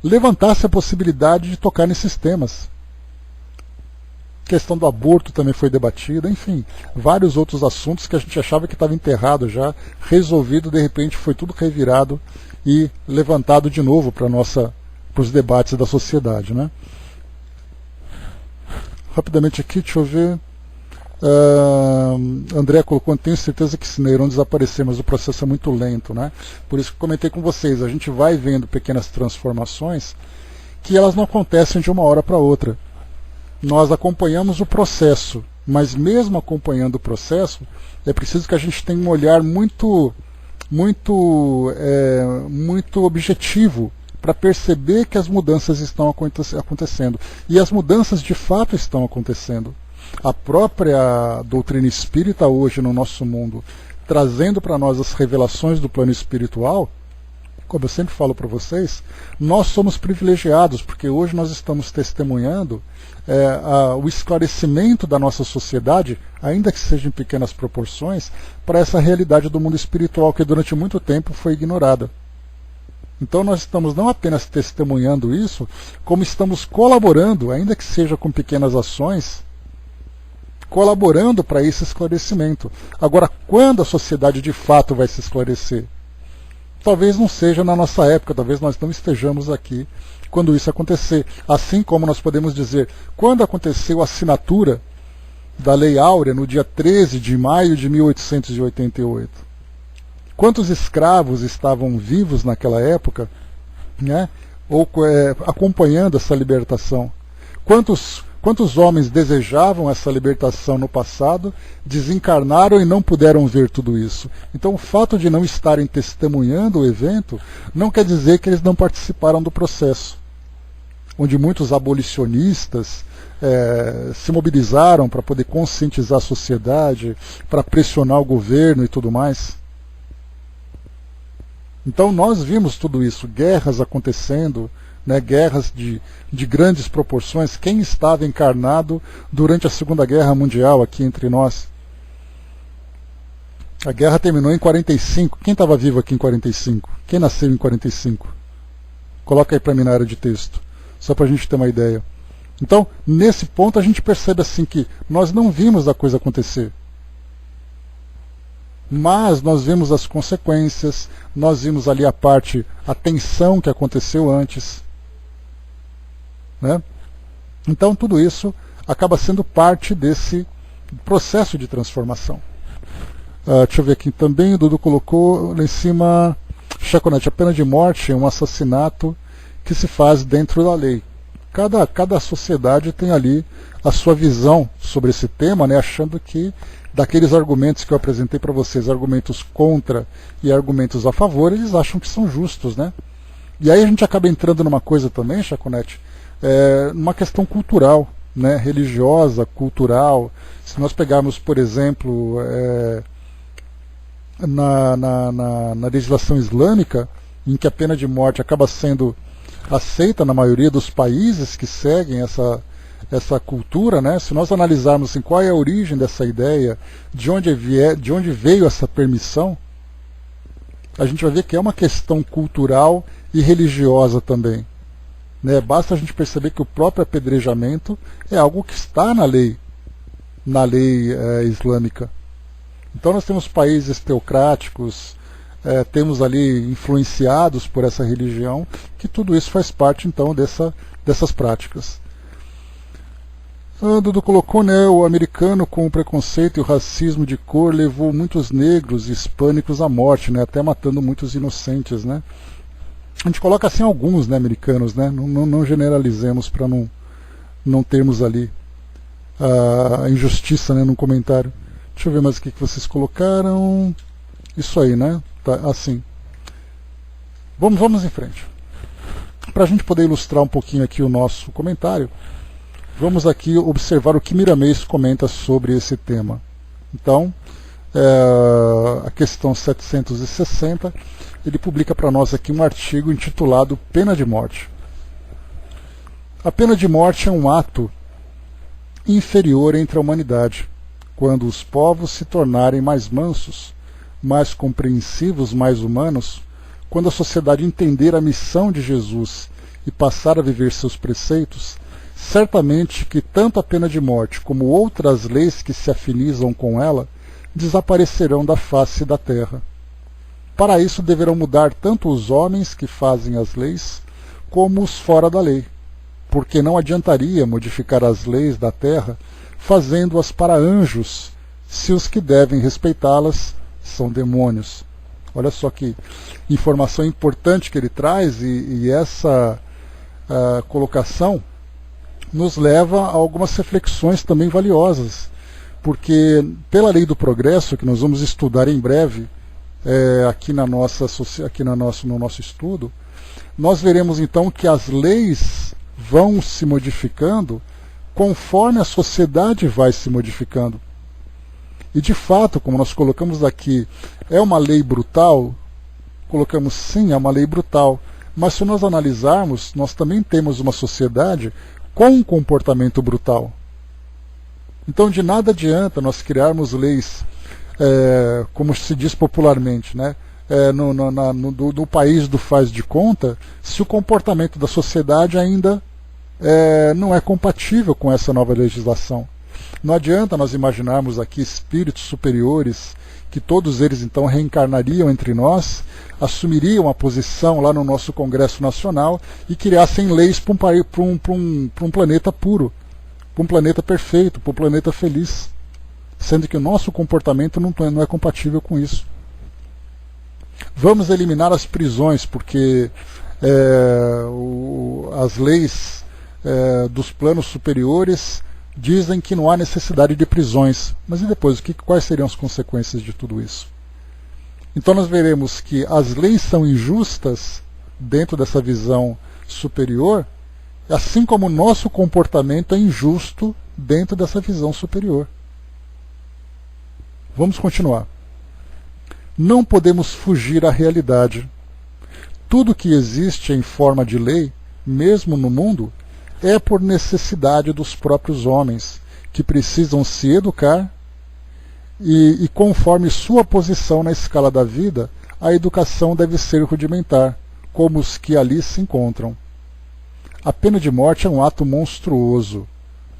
S1: levantasse a possibilidade de tocar nesses temas. A questão do aborto também foi debatida, enfim, vários outros assuntos que a gente achava que estava enterrado já, resolvido, de repente foi tudo revirado e levantado de novo para os debates da sociedade, né? Rapidamente aqui, deixa eu ver. André colocou, tenho certeza que sim, irão desaparecer, mas o processo é muito lento, né? Por isso que comentei com vocês, a gente vai vendo pequenas transformações que elas não acontecem de uma hora para outra. Nós acompanhamos o processo, mas mesmo acompanhando o processo, é preciso que a gente tenha um olhar muito objetivo para perceber que as mudanças estão acontecendo. E as mudanças de fato estão acontecendo. A própria doutrina espírita hoje no nosso mundo, trazendo para nós as revelações do plano espiritual, como eu sempre falo para vocês, nós somos privilegiados, porque hoje nós estamos testemunhando o esclarecimento da nossa sociedade, ainda que seja em pequenas proporções, para essa realidade do mundo espiritual que durante muito tempo foi ignorada. Então nós estamos não apenas testemunhando isso, como estamos colaborando, ainda que seja com pequenas ações, colaborando para esse esclarecimento. Agora, quando a sociedade de fato vai se esclarecer? Talvez não seja na nossa época, talvez nós não estejamos aqui quando isso acontecer. Assim como nós podemos dizer, quando aconteceu a assinatura da Lei Áurea, no dia 13 de maio de 1888. Quantos escravos estavam vivos naquela época, né, acompanhando essa libertação? Quantos homens desejavam essa libertação no passado, desencarnaram e não puderam ver tudo isso? Então o fato de não estarem testemunhando o evento não quer dizer que eles não participaram do processo, onde muitos abolicionistas se mobilizaram para poder conscientizar a sociedade, para pressionar o governo e tudo mais. Então nós vimos tudo isso, guerras acontecendo, né, guerras de grandes proporções. Quem estava encarnado durante a Segunda Guerra Mundial aqui entre nós? A guerra terminou em 45. Quem estava vivo aqui em 45? Quem nasceu em 45? Coloca aí para mim na área de texto, só para a gente ter uma ideia. Então, nesse ponto a gente percebe assim que nós não vimos a coisa acontecer. Mas nós vimos as consequências, nós vimos ali a tensão que aconteceu antes. Né? Então tudo isso acaba sendo parte desse processo de transformação. Deixa eu ver aqui também, o Dudu colocou lá em cima, Chaconete, a pena de morte é um assassinato que se faz dentro da lei. Cada sociedade tem ali a sua visão sobre esse tema, né, achando que daqueles argumentos que eu apresentei para vocês, argumentos contra e argumentos a favor, eles acham que são justos, né? E aí a gente acaba entrando numa coisa também, Chaconete, numa questão cultural, né, religiosa, cultural. Se nós pegarmos, por exemplo, na legislação islâmica, em que a pena de morte acaba sendo aceita na maioria dos países que seguem essa cultura, né? Se nós analisarmos assim, qual é a origem dessa ideia, de onde veio essa permissão, a gente vai ver que é uma questão cultural e religiosa também. Né? Basta a gente perceber que o próprio apedrejamento é algo que está na lei islâmica. Então nós temos países teocráticos, temos ali influenciados por essa religião, que tudo isso faz parte então dessas práticas. Dudu colocou, né, o americano com o preconceito e o racismo de cor levou muitos negros e hispânicos à morte, né, até matando muitos inocentes, né. A gente coloca assim alguns, né, americanos, né, não generalizemos para não termos ali a injustiça, né, no comentário. Deixa eu ver mais o que vocês colocaram. Isso aí, né, tá, assim. Vamos em frente. Para a gente poder ilustrar um pouquinho aqui o nosso comentário, vamos aqui observar o que Miramês comenta sobre esse tema. Então, a questão 760, ele publica para nós aqui um artigo intitulado Pena de Morte. A pena de morte é um ato inferior entre a humanidade, quando os povos se tornarem mais mansos, mais compreensivos, mais humanos, quando a sociedade entender a missão de Jesus e passar a viver seus preceitos, certamente que tanto a pena de morte como outras leis que se afinizam com ela desaparecerão da face da terra. Para isso deverão mudar tanto os homens que fazem as leis, como os fora da lei, porque não adiantaria modificar as leis da terra fazendo-as para anjos, se os que devem respeitá-las são demônios. Olha só que informação importante que ele traz, e essa colocação nos leva a algumas reflexões também valiosas, porque pela lei do progresso, que nós vamos estudar em breve aqui no nosso estudo, nós veremos então que as leis vão se modificando conforme a sociedade vai se modificando. E de fato, como nós colocamos aqui, é uma lei brutal? Colocamos sim, é uma lei brutal. Mas se nós analisarmos, nós também temos uma sociedade com um comportamento brutal. Então de nada adianta nós criarmos leis, como se diz popularmente, né? No país do faz de conta, se o comportamento da sociedade ainda não é compatível com essa nova legislação. Não adianta nós imaginarmos aqui espíritos superiores, que todos eles então reencarnariam entre nós, assumiriam a posição lá no nosso Congresso Nacional e criassem leis para um planeta puro, para um planeta perfeito, para um planeta feliz, sendo que o nosso comportamento não é compatível com isso. Vamos eliminar as prisões, porque as leis dos planos superiores dizem que não há necessidade de prisões. Mas e depois, quais seriam as consequências de tudo isso? Então nós veremos que as leis são injustas dentro dessa visão superior, assim como o nosso comportamento é injusto dentro dessa visão superior. Vamos continuar. Não podemos fugir à realidade. Tudo que existe em forma de lei, mesmo no mundo, é por necessidade dos próprios homens, que precisam se educar e conforme sua posição na escala da vida, a educação deve ser rudimentar, como os que ali se encontram. A pena de morte é um ato monstruoso.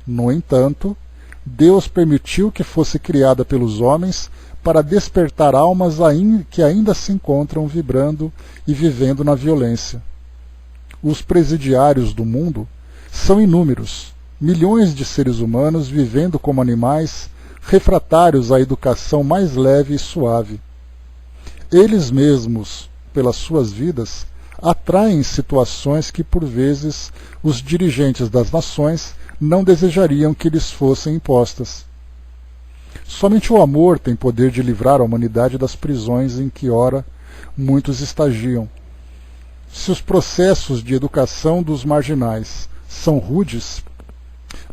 S1: No entanto, Deus permitiu que fosse criada pelos homens para despertar almas que ainda se encontram vibrando e vivendo na violência. Os presidiários do mundo são inúmeros, milhões de seres humanos vivendo como animais, refratários à educação mais leve e suave. Eles mesmos, pelas suas vidas, atraem situações que por vezes os dirigentes das nações não desejariam que lhes fossem impostas. Somente o amor tem poder de livrar a humanidade das prisões em que ora muitos estagiam. Se os processos de educação dos marginais são rudes,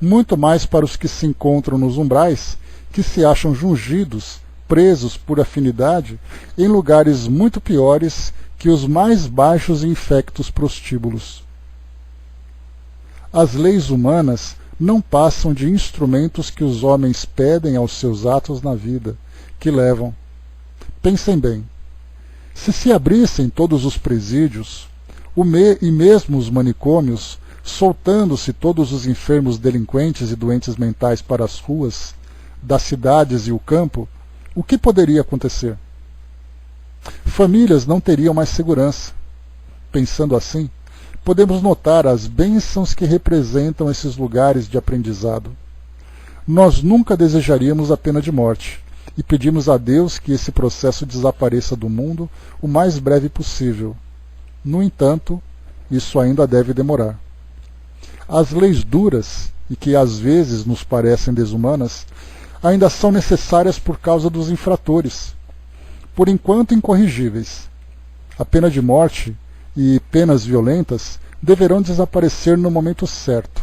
S1: muito mais para os que se encontram nos umbrais, que se acham jungidos, presos por afinidade, em lugares muito piores que os mais baixos e infectos prostíbulos. As leis humanas não passam de instrumentos que os homens pedem aos seus atos na vida, que levam. Pensem bem, se abrissem todos os presídios, e mesmo os manicômios, soltando-se todos os enfermos delinquentes e doentes mentais para as ruas, das cidades e o campo, o que poderia acontecer? Famílias não teriam mais segurança. Pensando assim, podemos notar as bênçãos que representam esses lugares de aprendizado. Nós nunca desejaríamos a pena de morte, e pedimos a Deus que esse processo desapareça do mundo o mais breve possível. No entanto, isso ainda deve demorar. As leis duras, e que às vezes nos parecem desumanas, ainda são necessárias por causa dos infratores, por enquanto incorrigíveis. A pena de morte e penas violentas deverão desaparecer no momento certo.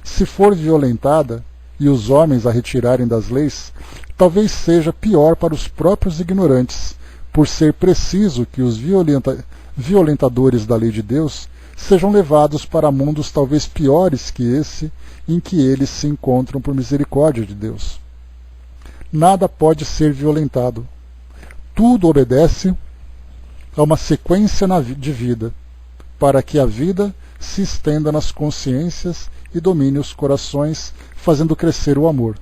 S1: Se for violentada, e os homens a retirarem das leis, talvez seja pior para os próprios ignorantes, por ser preciso que os violentadores da lei de Deus sejam levados para mundos talvez piores que esse em que eles se encontram por misericórdia de Deus. Nada pode ser violentado. Tudo obedece a uma sequência de vida, para que a vida se estenda nas consciências e domine os corações, fazendo crescer o amor.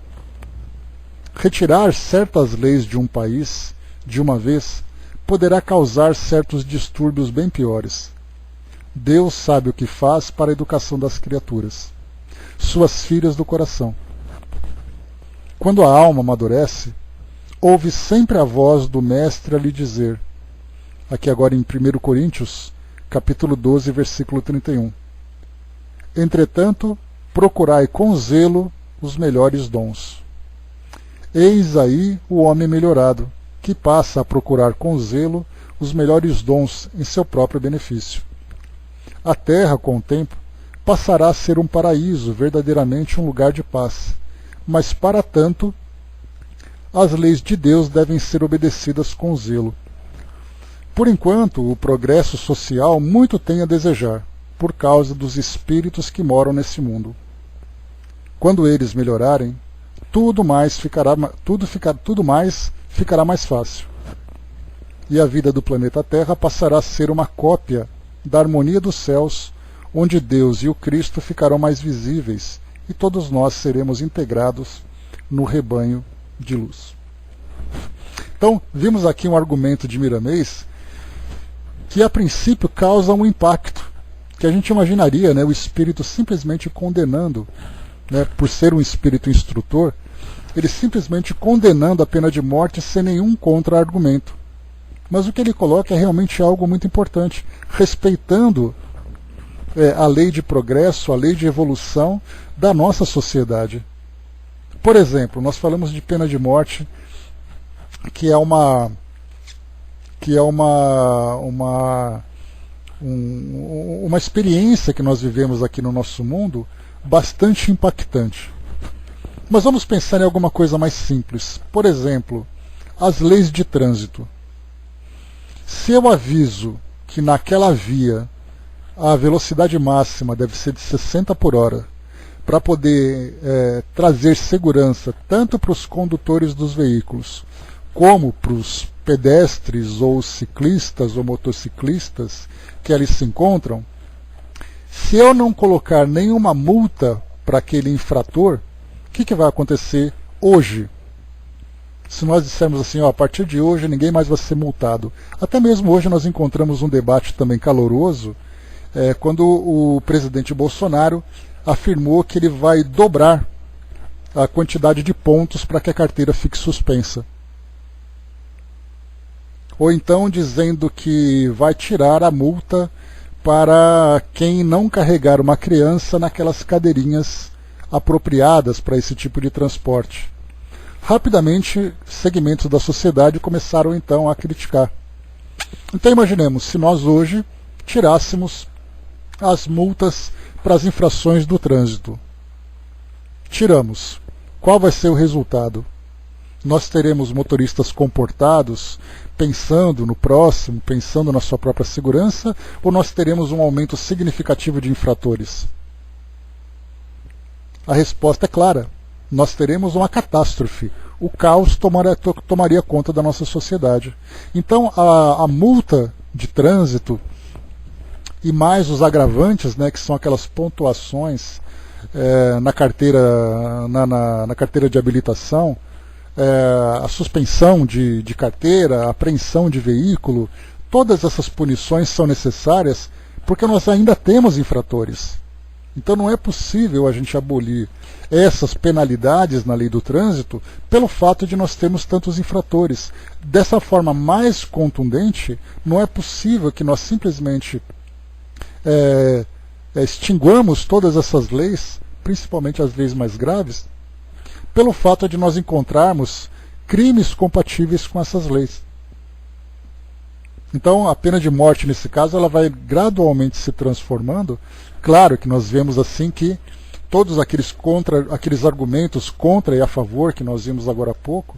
S1: Retirar certas leis de um país, de uma vez, poderá causar certos distúrbios bem piores. Deus sabe o que faz para a educação das criaturas, suas filhas do coração. quando a alma amadurece, ouve sempre a voz do Mestre a lhe dizer, aqui agora em 1 Coríntios, capítulo 12, versículo 31. Entretanto, procurai com zelo os melhores dons. Eis aí o homem melhorado, que passa a procurar com zelo os melhores dons em seu próprio benefício. A terra, com o tempo, passará a ser um paraíso, verdadeiramente um lugar de paz. Mas, para tanto, as leis de Deus devem ser obedecidas com zelo. Por enquanto, o progresso social muito tem a desejar, por causa dos espíritos que moram nesse mundo. Quando eles melhorarem, tudo mais ficará mais fácil. E a vida do planeta Terra passará a ser uma cópia da harmonia dos céus, onde Deus e o Cristo ficarão mais visíveis e todos nós seremos integrados no rebanho de luz. Então, vimos aqui um argumento de Miramês que a princípio causa um impacto, que a gente imaginaria, né, o espírito simplesmente condenando, né, por ser um espírito instrutor, ele simplesmente condenando a pena de morte sem nenhum contra-argumento. Mas o que ele coloca é realmente algo muito importante, respeitando a lei de progresso, a lei de evolução da nossa sociedade. Por exemplo, nós falamos de pena de morte, que é uma experiência que nós vivemos aqui no nosso mundo bastante impactante. Mas vamos pensar em alguma coisa mais simples. Por exemplo, as leis de trânsito. Se eu aviso que naquela via a velocidade máxima deve ser de 60 por hora, para poder trazer segurança tanto para os condutores dos veículos, como para os pedestres ou ciclistas ou motociclistas que ali se encontram, se eu não colocar nenhuma multa para aquele infrator, o que vai acontecer hoje? Se nós dissermos assim, ó, a partir de hoje ninguém mais vai ser multado. Até mesmo hoje nós encontramos um debate também caloroso, quando o presidente Bolsonaro afirmou que ele vai dobrar a quantidade de pontos para que a carteira fique suspensa. Ou então dizendo que vai tirar a multa para quem não carregar uma criança naquelas cadeirinhas apropriadas para esse tipo de transporte. Rapidamente, segmentos da sociedade começaram então a criticar. Então imaginemos, se nós hoje tirássemos as multas para as infrações do trânsito. Tiramos. Qual vai ser o resultado? Nós teremos motoristas comportados, pensando no próximo, pensando na sua própria segurança, ou nós teremos um aumento significativo de infratores? A resposta é clara. Nós teremos uma catástrofe. O caos tomaria conta da nossa sociedade. Então, a multa de trânsito e mais os agravantes, né, que são aquelas pontuações na carteira, na carteira de habilitação, a suspensão de carteira, a apreensão de veículo, todas essas punições são necessárias porque nós ainda temos infratores. Então não é possível a gente abolir essas penalidades na lei do trânsito pelo fato de nós termos tantos infratores. Dessa forma mais contundente, não é possível que nós simplesmente extinguamos todas essas leis, principalmente as leis mais graves, pelo fato de nós encontrarmos crimes compatíveis com essas leis. Então, a pena de morte, nesse caso, ela vai gradualmente se transformando. Claro que nós vemos assim que todos aqueles argumentos contra e a favor que nós vimos agora há pouco,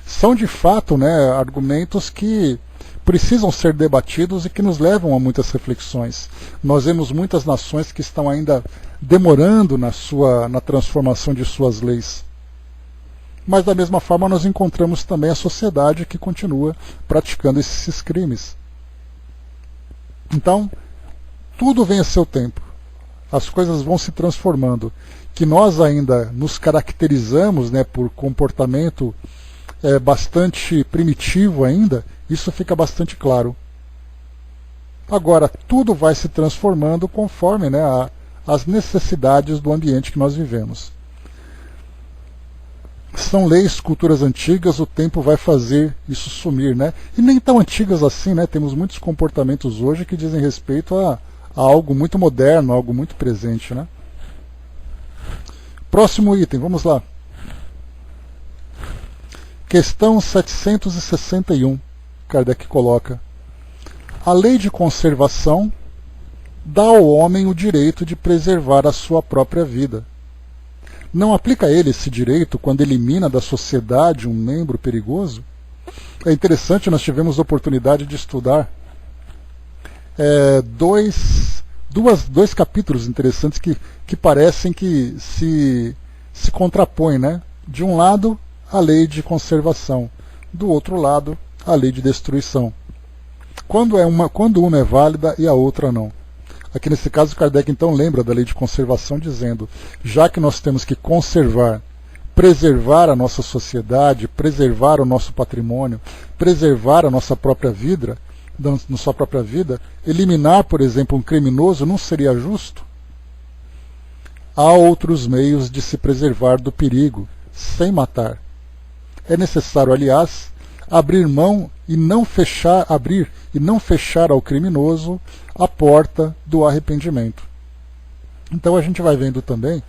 S1: são de fato, né, argumentos que precisam ser debatidos e que nos levam a muitas reflexões. Nós vemos muitas nações que estão ainda demorando na transformação de suas leis. Mas da mesma forma nós encontramos também a sociedade que continua praticando esses crimes. Então, tudo vem a seu tempo. As coisas vão se transformando. Que nós ainda nos caracterizamos, né, por comportamento bastante primitivo ainda, isso fica bastante claro. Agora, tudo vai se transformando conforme, né, as necessidades do ambiente que nós vivemos. são leis, culturas antigas, o tempo vai fazer isso sumir, né? E nem tão antigas assim, né? Temos muitos comportamentos hoje que dizem respeito a algo muito moderno, algo muito presente, né? Próximo item, vamos lá. Questão 761, Kardec coloca: a lei de conservação dá ao homem o direito de preservar a sua própria vida. Não aplica a ele esse direito quando elimina da sociedade um membro perigoso? É interessante, nós tivemos a oportunidade de estudar dois capítulos interessantes que parecem que se contrapõem, né? De um lado, a lei de conservação, do outro lado, a lei de destruição. Quando uma é válida e a outra não. Aqui nesse caso, Kardec então lembra da lei de conservação dizendo: já que nós temos que conservar, preservar a nossa sociedade, preservar o nosso patrimônio, preservar a nossa própria vida, eliminar, por exemplo, um criminoso não seria justo? Há outros meios de se preservar do perigo, sem matar. É necessário, aliás, abrir e não fechar ao criminoso a porta do arrependimento. Então a gente vai vendo também,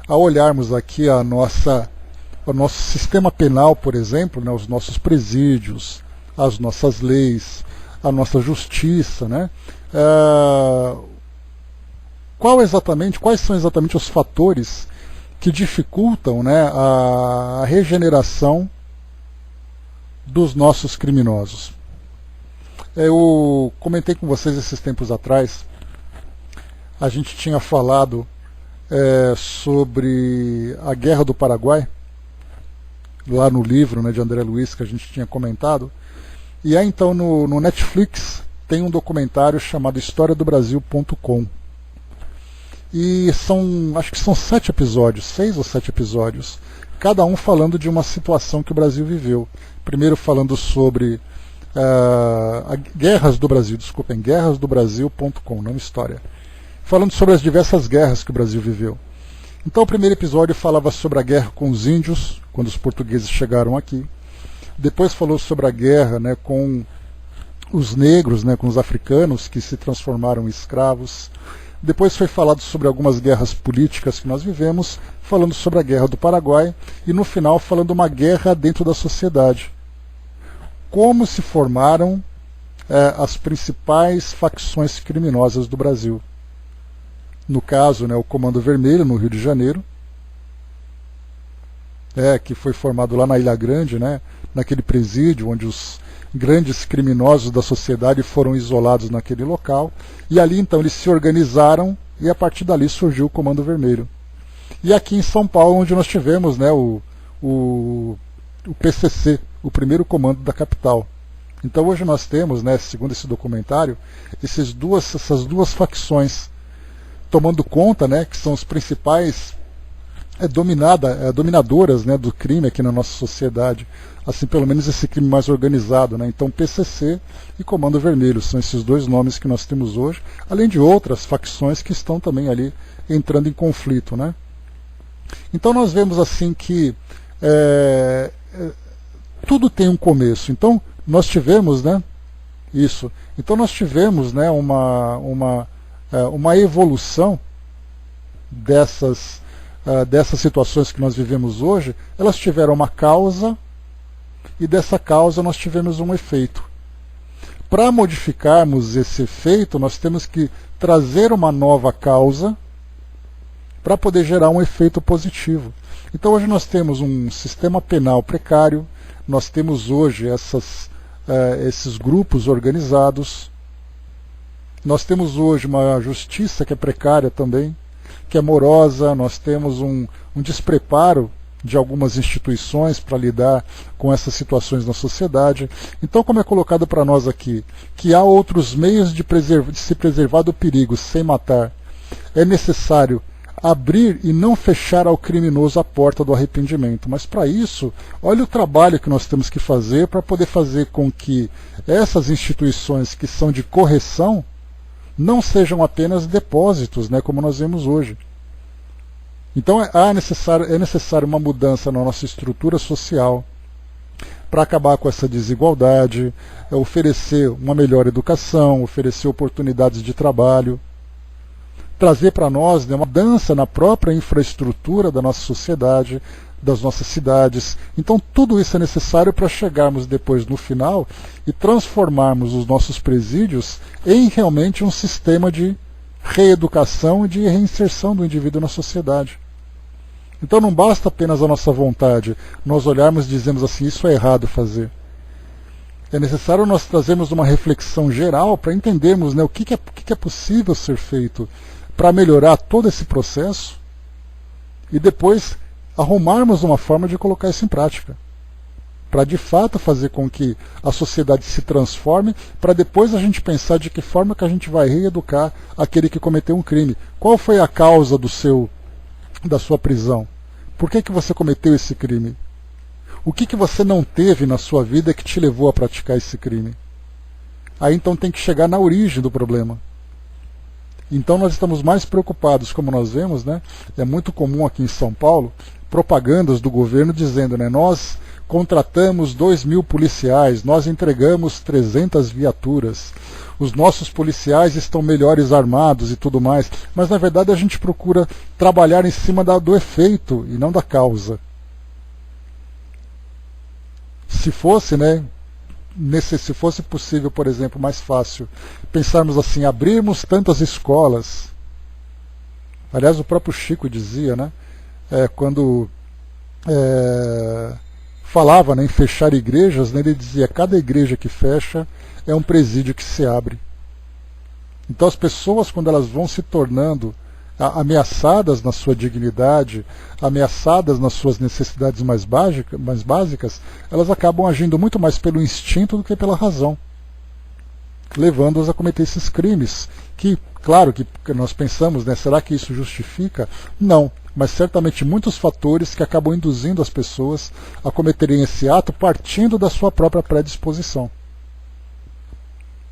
S1: ao olharmos aqui o nosso sistema penal, por exemplo, né, os nossos presídios, as nossas leis, a nossa justiça, né, quais são exatamente os fatores que dificultam, né, a regeneração dos nossos criminosos? Eu comentei com vocês esses tempos atrás, a gente tinha falado sobre a Guerra do Paraguai, lá no livro, né, de André Luiz, que a gente tinha comentado, e aí então no Netflix tem um documentário chamado historiadobrasil.com, e acho que são 7 episódios, 6 ou 7 episódios, cada um falando de uma situação que o Brasil viveu. Primeiro falando sobre guerras do Brasil, desculpem, guerrasdobrasil.com, não história. Falando sobre as diversas guerras que o Brasil viveu. Então o primeiro episódio falava sobre a guerra com os índios, quando os portugueses chegaram aqui. Depois falou sobre a guerra, né, com os negros, né, com os africanos que se transformaram em escravos. Depois foi falado sobre algumas guerras políticas que nós vivemos, falando sobre a Guerra do Paraguai, e no final falando uma guerra dentro da sociedade. Como se formaram as principais facções criminosas do Brasil. No caso, né, o Comando Vermelho, no Rio de Janeiro, que foi formado lá na Ilha Grande, né, naquele presídio onde os grandes criminosos da sociedade foram isolados naquele local, e ali então eles se organizaram e a partir dali surgiu o Comando Vermelho. E aqui em São Paulo, onde nós tivemos, né, o PCC, o primeiro comando da capital. Então hoje nós temos, né, segundo esse documentário, essas duas facções tomando conta, né, que são os principais dominadoras, né, do crime aqui na nossa sociedade, assim pelo menos esse crime mais organizado, né? Então PCC e Comando Vermelho são esses dois nomes que nós temos hoje, além de outras facções que estão também ali entrando em conflito, né? Então nós vemos assim que tudo tem um começo. Então nós tivemos, né, isso. Então nós tivemos, né, uma evolução dessas situações que nós vivemos hoje. Elas tiveram uma causa e dessa causa nós tivemos um efeito. Para modificarmos esse efeito, nós temos que trazer uma nova causa para poder gerar um efeito positivo. Então hoje nós temos um sistema penal precário, nós temos hoje esses grupos organizados, nós temos hoje uma justiça que é precária também, que é morosa, nós temos um despreparo de algumas instituições para lidar com essas situações na sociedade. Então, como é colocado para nós aqui, que há outros meios de se preservar do perigo sem matar, é necessário abrir e não fechar ao criminoso a porta do arrependimento. Mas para isso, olha o trabalho que nós temos que fazer para poder fazer com que essas instituições que são de correção não sejam apenas depósitos, né, como nós vemos hoje. Então é necessário uma mudança na nossa estrutura social para acabar com essa desigualdade, oferecer uma melhor educação, oferecer oportunidades de trabalho, trazer para nós, né, uma mudança na própria infraestrutura da nossa sociedade, das nossas cidades. Então tudo isso é necessário para chegarmos depois no final e transformarmos os nossos presídios em realmente um sistema de reeducação e de reinserção do indivíduo na sociedade. Então não basta apenas a nossa vontade, nós olharmos e dizemos assim, isso é errado fazer. É necessário nós trazermos uma reflexão geral para entendermos, né, o que é possível ser feito para melhorar todo esse processo e depois arrumarmos uma forma de colocar isso em prática. Para de fato fazer com que a sociedade se transforme, para depois a gente pensar de que forma que a gente vai reeducar aquele que cometeu um crime. Qual foi a causa da sua prisão? Por que você cometeu esse crime? O que você não teve na sua vida que te levou a praticar esse crime? Aí então tem que chegar na origem do problema. Então nós estamos mais preocupados, como nós vemos, né? É muito comum aqui em São Paulo, propagandas do governo dizendo, né, nós contratamos 2.000 policiais, nós entregamos 300 viaturas, os nossos policiais estão melhores armados e tudo mais, mas na verdade a gente procura trabalhar em cima do efeito e não da causa. Se fosse, né, se fosse possível, por exemplo, mais fácil, pensarmos assim, abrirmos tantas escolas. Aliás, o próprio Chico dizia, né, quando falava, né, em fechar igrejas, né, ele dizia, cada igreja que fecha é um presídio que se abre. Então as pessoas, quando elas vão se tornando ameaçadas na sua dignidade, ameaçadas nas suas necessidades mais básicas, elas acabam agindo muito mais pelo instinto do que pela razão, levando-as a cometer esses crimes, que, claro, que nós pensamos, né, será que isso justifica? Não, mas certamente muitos fatores que acabam induzindo as pessoas a cometerem esse ato partindo da sua própria predisposição.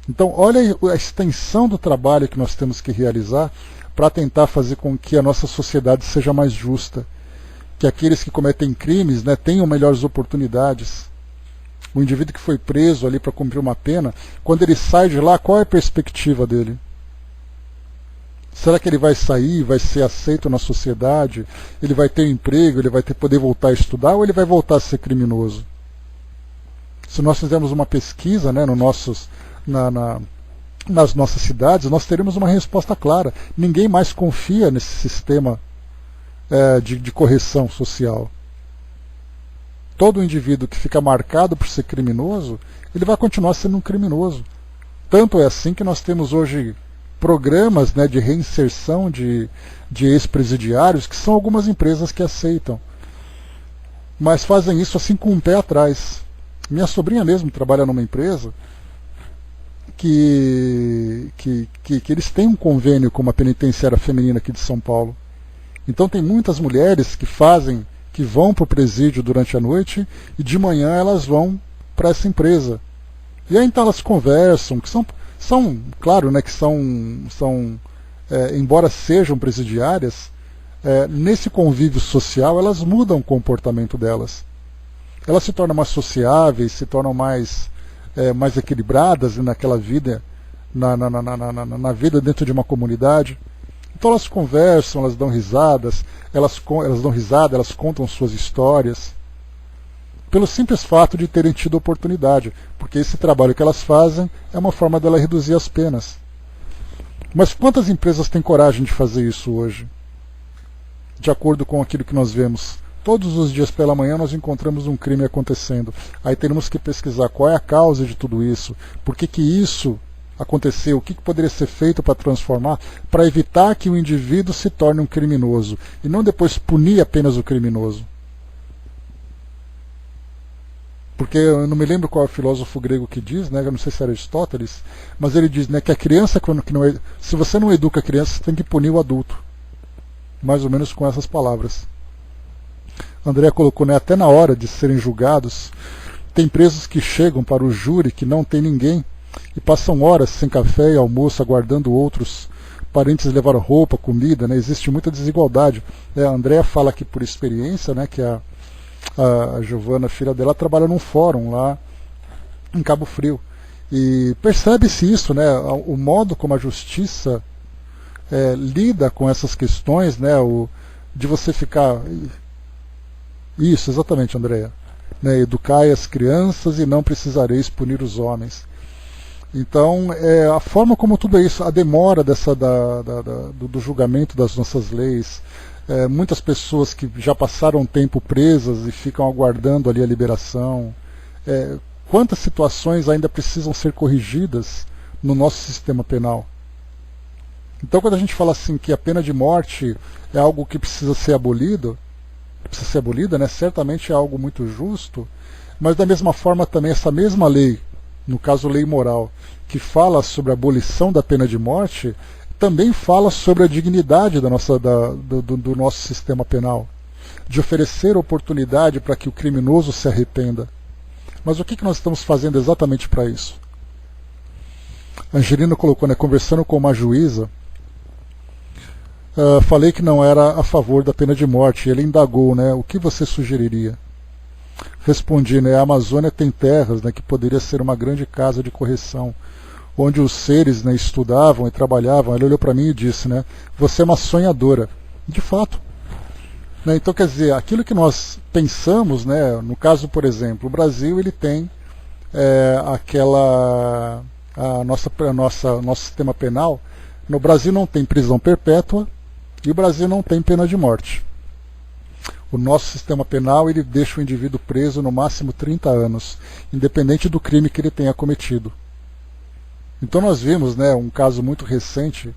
S1: Então, olha a extensão do trabalho que nós temos que realizar para tentar fazer com que a nossa sociedade seja mais justa, que aqueles que cometem crimes, né, tenham melhores oportunidades. O indivíduo que foi preso ali para cumprir uma pena, quando ele sai de lá, qual é a perspectiva dele? Será que ele vai sair, vai ser aceito na sociedade, ele vai ter um emprego, ele vai poder voltar a estudar, ou ele vai voltar a ser criminoso? Se nós fizermos uma pesquisa, né, nas nossas cidades, nós teremos uma resposta clara. Ninguém mais confia nesse sistema de correção social. Todo indivíduo que fica marcado por ser criminoso, ele vai continuar sendo um criminoso. Tanto é assim que nós temos hoje programas, né, de reinserção de ex-presidiários, que são algumas empresas que aceitam. Mas fazem isso assim com um pé atrás. Minha sobrinha mesmo trabalha numa empresa que eles têm um convênio com uma penitenciária feminina aqui de São Paulo. Então tem muitas mulheres que vão para o presídio durante a noite e de manhã elas vão para essa empresa. E aí então elas conversam, que são claro, né, que embora sejam presidiárias, nesse convívio social elas mudam o comportamento delas. Elas se tornam mais sociáveis, se tornam mais equilibradas naquela vida, na vida dentro de uma comunidade. Então elas conversam, elas dão risadas, elas contam suas histórias, pelo simples fato de terem tido oportunidade, porque esse trabalho que elas fazem é uma forma dela reduzir as penas. Mas quantas empresas têm coragem de fazer isso hoje? De acordo com aquilo que nós vemos, todos os dias pela manhã nós encontramos um crime acontecendo. Aí teremos que pesquisar qual é a causa de tudo isso, por que isso aconteceu, o que poderia ser feito para transformar, para evitar que o indivíduo se torne um criminoso, e não depois punir apenas o criminoso. Porque eu não me lembro qual é o filósofo grego que diz, né, eu não sei se era Aristóteles, mas ele diz, né, que a criança, se você não educa a criança, você tem que punir o adulto. Mais ou menos com essas palavras. André colocou, né, até na hora de serem julgados, tem presos que chegam para o júri que não tem ninguém e passam horas sem café e almoço aguardando outros parentes levaram roupa, comida, né? Existe muita desigualdade. A Andrea fala aqui por experiência, né, que a Giovana, filha dela, trabalha num fórum lá em Cabo Frio. E percebe-se isso, né, o modo como a justiça lida com essas questões, né, de você ficar... Isso, exatamente, Andrea. Né, educai as crianças e não precisareis punir os homens. Então, a forma como tudo isso, a demora do julgamento das nossas leis, muitas pessoas que já passaram tempo presas e ficam aguardando ali a liberação, quantas situações ainda precisam ser corrigidas no nosso sistema penal. Então, quando a gente fala assim que a pena de morte é algo que precisa ser abolida, né, certamente é algo muito justo, mas da mesma forma também essa mesma lei, no caso lei moral, que fala sobre a abolição da pena de morte, também fala sobre a dignidade do nosso sistema penal, de oferecer oportunidade para que o criminoso se arrependa. Mas o que nós estamos fazendo exatamente para isso? A Angelina colocou, né, conversando com uma juíza, falei que não era a favor da pena de morte. Ele indagou, né, o que você sugeriria? Respondi, né, a Amazônia tem terras, né, que poderia ser uma grande casa de correção, onde os seres, né, estudavam e trabalhavam. Ele olhou para mim e disse, né, você é uma sonhadora. De fato. Né, então, quer dizer, aquilo que nós pensamos, né, no caso, por exemplo, o Brasil ele tem nosso sistema penal. No Brasil não tem prisão perpétua e o Brasil não tem pena de morte. O nosso sistema penal ele deixa o indivíduo preso no máximo 30 anos, independente do crime que ele tenha cometido. Então nós vimos, né, um caso muito recente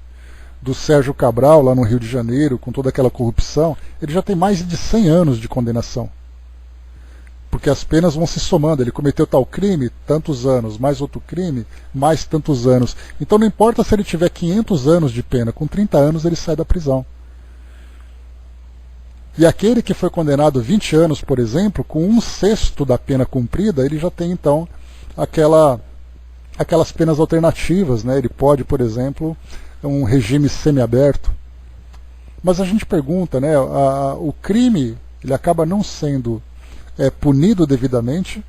S1: do Sérgio Cabral, lá no Rio de Janeiro, com toda aquela corrupção. Ele já tem mais de 100 anos de condenação. Porque as penas vão se somando. Ele cometeu tal crime, tantos anos, mais outro crime, mais tantos anos. Então não importa se ele tiver 500 anos de pena, com 30 anos ele sai da prisão. E aquele que foi condenado 20 anos, por exemplo, com 1/6 da pena cumprida, ele já tem então aquelas penas alternativas, né? Ele pode, por exemplo, um regime semiaberto. Mas a gente pergunta, né, o crime ele acaba não sendo punido devidamente,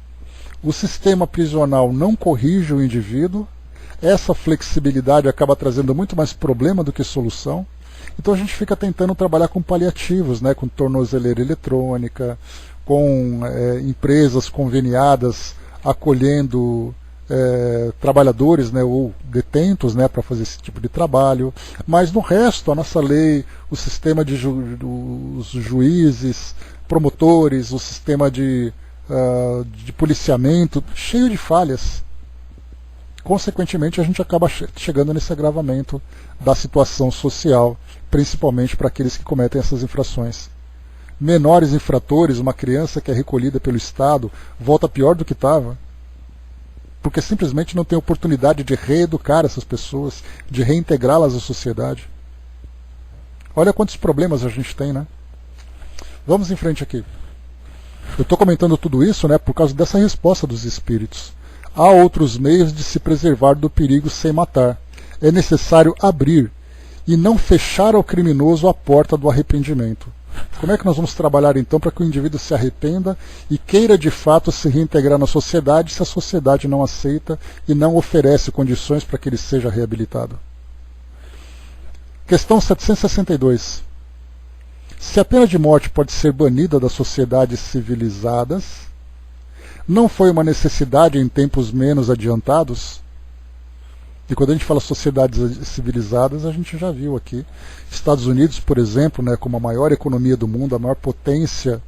S1: o sistema prisional não corrige o indivíduo, essa flexibilidade acaba trazendo muito mais problema do que solução. Então a gente fica tentando trabalhar com paliativos, né, com tornozeleira eletrônica, com empresas conveniadas acolhendo trabalhadores, né, ou detentos, né, para fazer esse tipo de trabalho. Mas no resto, a nossa lei, o sistema de os juízes, promotores, o sistema de policiamento, cheio de falhas. Consequentemente, a gente acaba chegando nesse agravamento da situação social, principalmente para aqueles que cometem essas infrações. Menores infratores, uma criança que é recolhida pelo Estado, volta pior do que estava, porque simplesmente não tem oportunidade de reeducar essas pessoas, de reintegrá-las à sociedade. Olha quantos problemas a gente tem, né? Vamos em frente aqui. Eu estou comentando tudo isso, né, por causa dessa resposta dos espíritos. Há outros meios de se preservar do perigo sem matar. É necessário abrir e não fechar ao criminoso a porta do arrependimento. Como é que nós vamos trabalhar então para que o indivíduo se arrependa e queira de fato se reintegrar na sociedade se a sociedade não aceita e não oferece condições para que ele seja reabilitado? Questão 762. Se a pena de morte pode ser banida das sociedades civilizadas, não foi uma necessidade em tempos menos adiantados? E quando a gente fala sociedades civilizadas, a gente já viu aqui. Estados Unidos, por exemplo, né, como a maior economia do mundo, a maior potência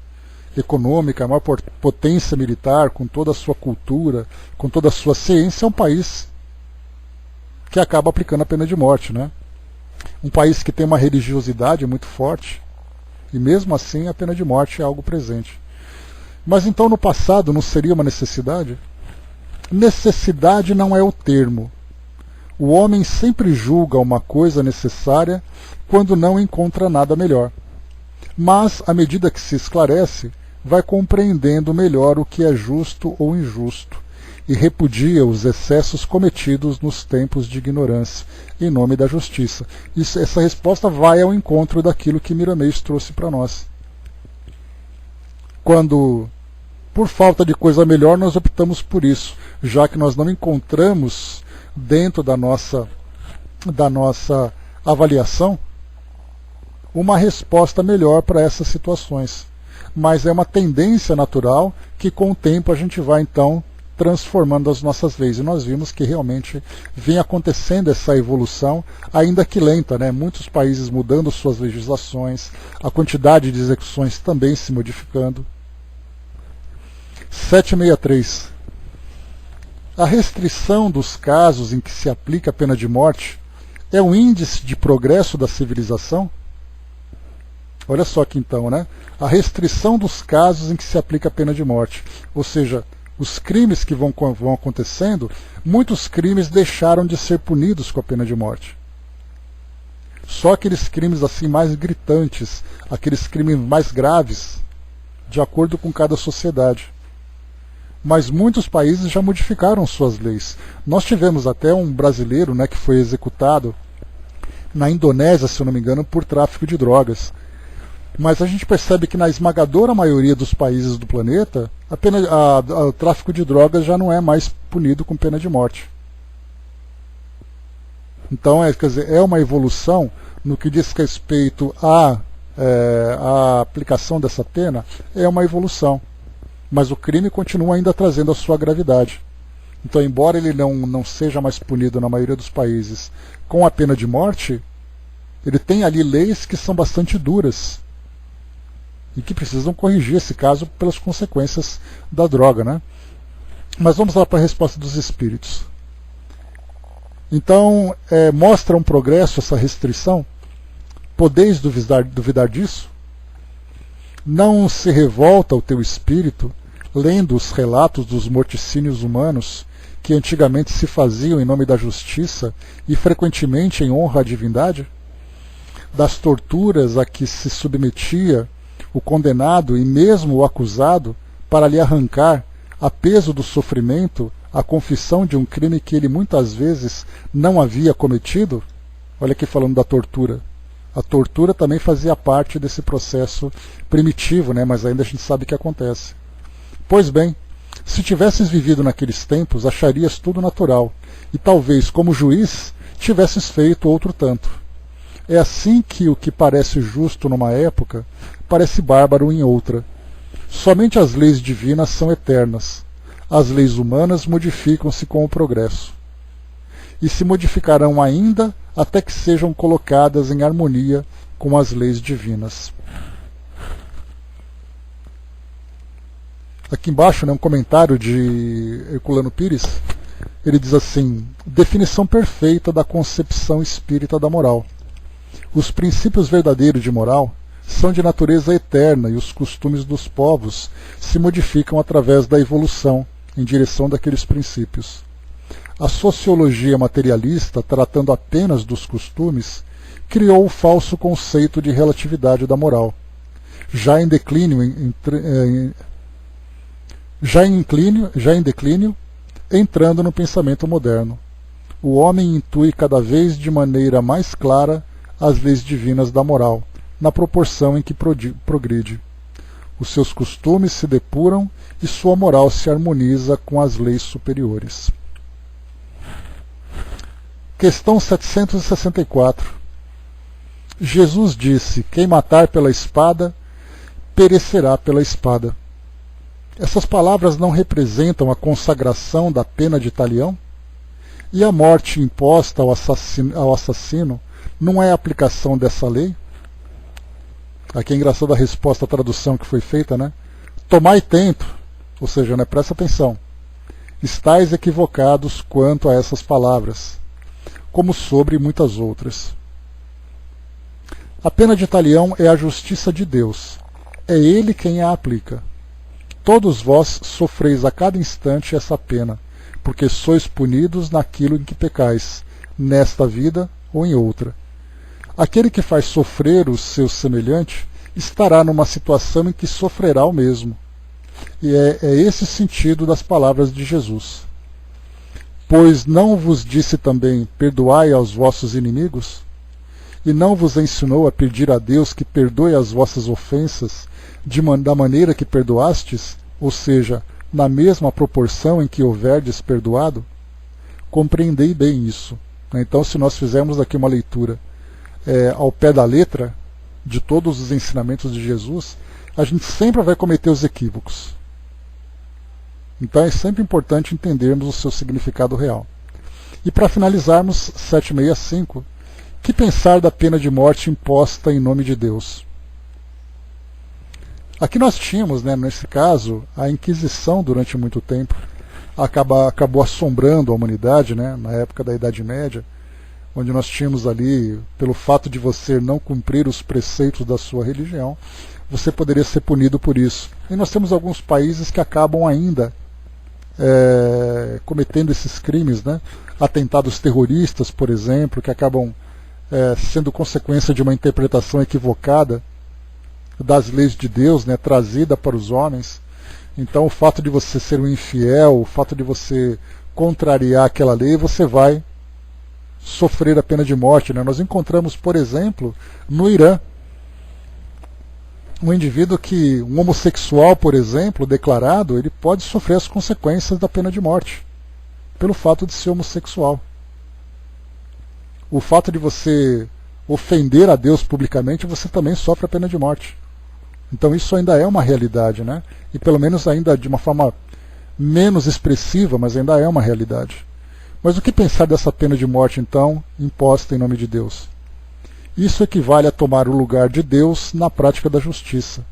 S1: econômica, a maior potência militar, com toda a sua cultura, com toda a sua ciência, é um país que acaba aplicando a pena de morte, né? Um país que tem uma religiosidade muito forte, e mesmo assim a pena de morte é algo presente. Mas então no passado não seria uma necessidade? Necessidade não é o termo. O homem sempre julga uma coisa necessária quando não encontra nada melhor. Mas, à medida que se esclarece, vai compreendendo melhor o que é justo ou injusto. e repudia os excessos cometidos nos tempos de ignorância, em nome da justiça. Essa resposta vai ao encontro daquilo que Miramês trouxe para nós. Quando, por falta de coisa melhor, nós optamos por isso, já que nós não encontramos dentro da nossa avaliação uma resposta melhor para essas situações. Mas é uma tendência natural que com o tempo a gente vai então transformando as nossas leis. E nós vimos que realmente vem acontecendo essa evolução, ainda que lenta, né? Muitos países mudando suas legislações, a quantidade de execuções também se modificando. 763. A restrição dos casos em que se aplica a pena de morte é um índice de progresso da civilização? Olha só aqui então, né? A restrição dos casos em que se aplica a pena de morte. Ou seja, os crimes que vão acontecendo, muitos crimes deixaram de ser punidos com a pena de morte. Só aqueles crimes assim mais gritantes, aqueles crimes mais graves, de acordo com cada sociedade. Mas muitos países já modificaram suas leis. Nós tivemos até um brasileiro, né, que foi executado na Indonésia, se eu não me engano, por tráfico de drogas. Mas a gente percebe que na esmagadora maioria dos países do planeta, o tráfico de drogas já não é mais punido com pena de morte. Então, quer dizer, é uma evolução no que diz respeito à aplicação dessa pena, é uma evolução. Mas o crime continua ainda trazendo a sua gravidade. Então, embora ele não seja mais punido na maioria dos países com a pena de morte, ele tem ali leis que são bastante duras e que precisam corrigir esse caso pelas consequências da droga, né? Mas vamos lá para a resposta dos espíritos. Então, mostra um progresso essa restrição? Podeis duvidar disso? Não se revolta o teu espírito lendo os relatos dos morticínios humanos que antigamente se faziam em nome da justiça e frequentemente em honra à divindade? Das torturas a que se submetia o condenado e mesmo o acusado para lhe arrancar, a peso do sofrimento, a confissão de um crime que ele muitas vezes não havia cometido? Olha aqui falando da tortura. A tortura também fazia parte desse processo primitivo, né? Mas ainda a gente sabe que acontece. Pois bem, se tivesses vivido naqueles tempos, acharias tudo natural, e talvez, como juiz, tivesses feito outro tanto. É assim que o que parece justo numa época, parece bárbaro em outra. Somente as leis divinas são eternas. As leis humanas modificam-se com o progresso. E se modificarão ainda até que sejam colocadas em harmonia com as leis divinas. Aqui embaixo, né, um comentário de Herculano Pires, ele diz assim: definição perfeita da concepção espírita da moral. Os princípios verdadeiros de moral são de natureza eterna e os costumes dos povos se modificam através da evolução em direção daqueles princípios. A sociologia materialista, tratando apenas dos costumes, criou o falso conceito de relatividade da moral. Já em declínio, entrando no pensamento moderno, o homem intui cada vez de maneira mais clara as leis divinas da moral, na proporção em que progride. Os seus costumes se depuram e sua moral se harmoniza com as leis superiores. Questão 764. Jesus disse: quem matar pela espada, perecerá pela espada. Essas palavras não representam a consagração da pena de talião? E a morte imposta ao assassino não é a aplicação dessa lei? Aqui é engraçada a resposta à tradução que foi feita, né? Tomai tempo, ou seja, né, presta atenção. Estais equivocados quanto a essas palavras, como sobre muitas outras. A pena de talião é a justiça de Deus. É Ele quem a aplica. Todos vós sofreis a cada instante essa pena, porque sois punidos naquilo em que pecais, nesta vida ou em outra. Aquele que faz sofrer o seu semelhante estará numa situação em que sofrerá o mesmo. E é esse o sentido das palavras de Jesus. Pois não vos disse também, perdoai aos vossos inimigos? E não vos ensinou a pedir a Deus que perdoe as vossas ofensas da maneira que perdoastes, ou seja, na mesma proporção em que houverdes perdoado? Compreendei bem isso. Então, se nós fizermos aqui uma leitura ao pé da letra de todos os ensinamentos de Jesus, a gente sempre vai cometer os equívocos. Então é sempre importante entendermos o seu significado real. E para finalizarmos, 765, que pensar da pena de morte imposta em nome de Deus? Aqui nós tínhamos, nesse caso, a Inquisição durante muito tempo, acabou assombrando a humanidade, na época da Idade Média, onde nós tínhamos ali, pelo fato de você não cumprir os preceitos da sua religião, você poderia ser punido por isso. E nós temos alguns países que acabam ainda cometendo esses crimes, atentados terroristas, por exemplo, que acabam sendo consequência de uma interpretação equivocada das leis de Deus, trazida para os homens. Então o fato de você ser um infiel, o fato de você contrariar aquela lei, você vai sofrer a pena de morte. Nós encontramos, por exemplo, no Irã, um indivíduo um homossexual, por exemplo, declarado, ele pode sofrer as consequências da pena de morte, pelo fato de ser homossexual. O fato de você ofender a Deus publicamente, você também sofre a pena de morte. Então isso ainda é uma realidade, e pelo menos ainda de uma forma menos expressiva, mas ainda é uma realidade. Mas o que pensar dessa pena de morte, então, imposta em nome de Deus? Isso equivale a tomar o lugar de Deus na prática da justiça.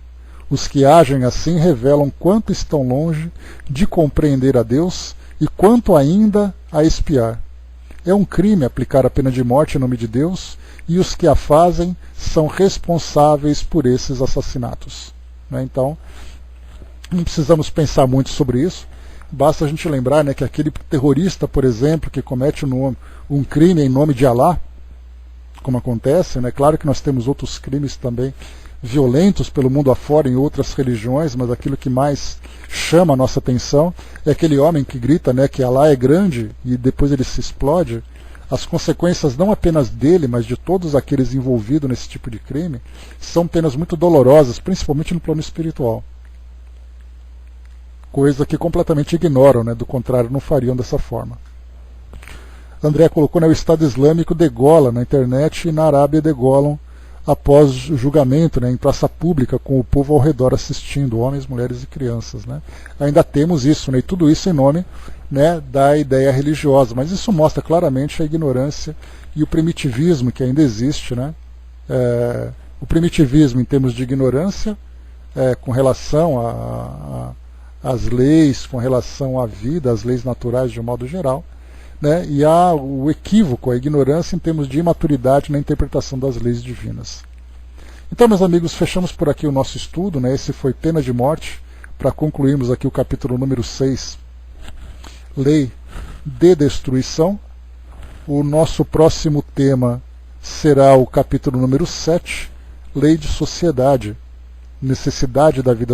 S1: Os que agem assim revelam quanto estão longe de compreender a Deus e quanto ainda a espiar. É um crime aplicar a pena de morte em nome de Deus, e os que a fazem são responsáveis por esses assassinatos. Então, não precisamos pensar muito sobre isso. Basta a gente lembrar que aquele terrorista, por exemplo, que comete um crime em nome de Alá, como acontece, claro que nós temos outros crimes também violentos pelo mundo afora em outras religiões, mas aquilo que mais chama a nossa atenção é aquele homem que grita que Alá é grande e depois ele se explode. As consequências não apenas dele, mas de todos aqueles envolvidos nesse tipo de crime, são penas muito dolorosas, principalmente no plano espiritual. Coisa que completamente ignoram, do contrário, não fariam dessa forma. André colocou, o Estado Islâmico degola na internet e na Arábia degolam após julgamento, em praça pública, com o povo ao redor assistindo, homens, mulheres e crianças. Ainda temos isso, e tudo isso em nome da ideia religiosa, mas isso mostra claramente a ignorância e o primitivismo que ainda existe. O primitivismo em termos de ignorância com relação às leis, com relação à vida, às leis naturais de um modo geral, e há o equívoco, a ignorância em termos de imaturidade na interpretação das leis divinas. Então, meus amigos, fechamos por aqui o nosso estudo. Esse foi Pena de Morte, para concluirmos aqui o capítulo número 6, Lei de Destruição. O nosso próximo tema será o capítulo número 7, Lei de Sociedade, Necessidade da Vida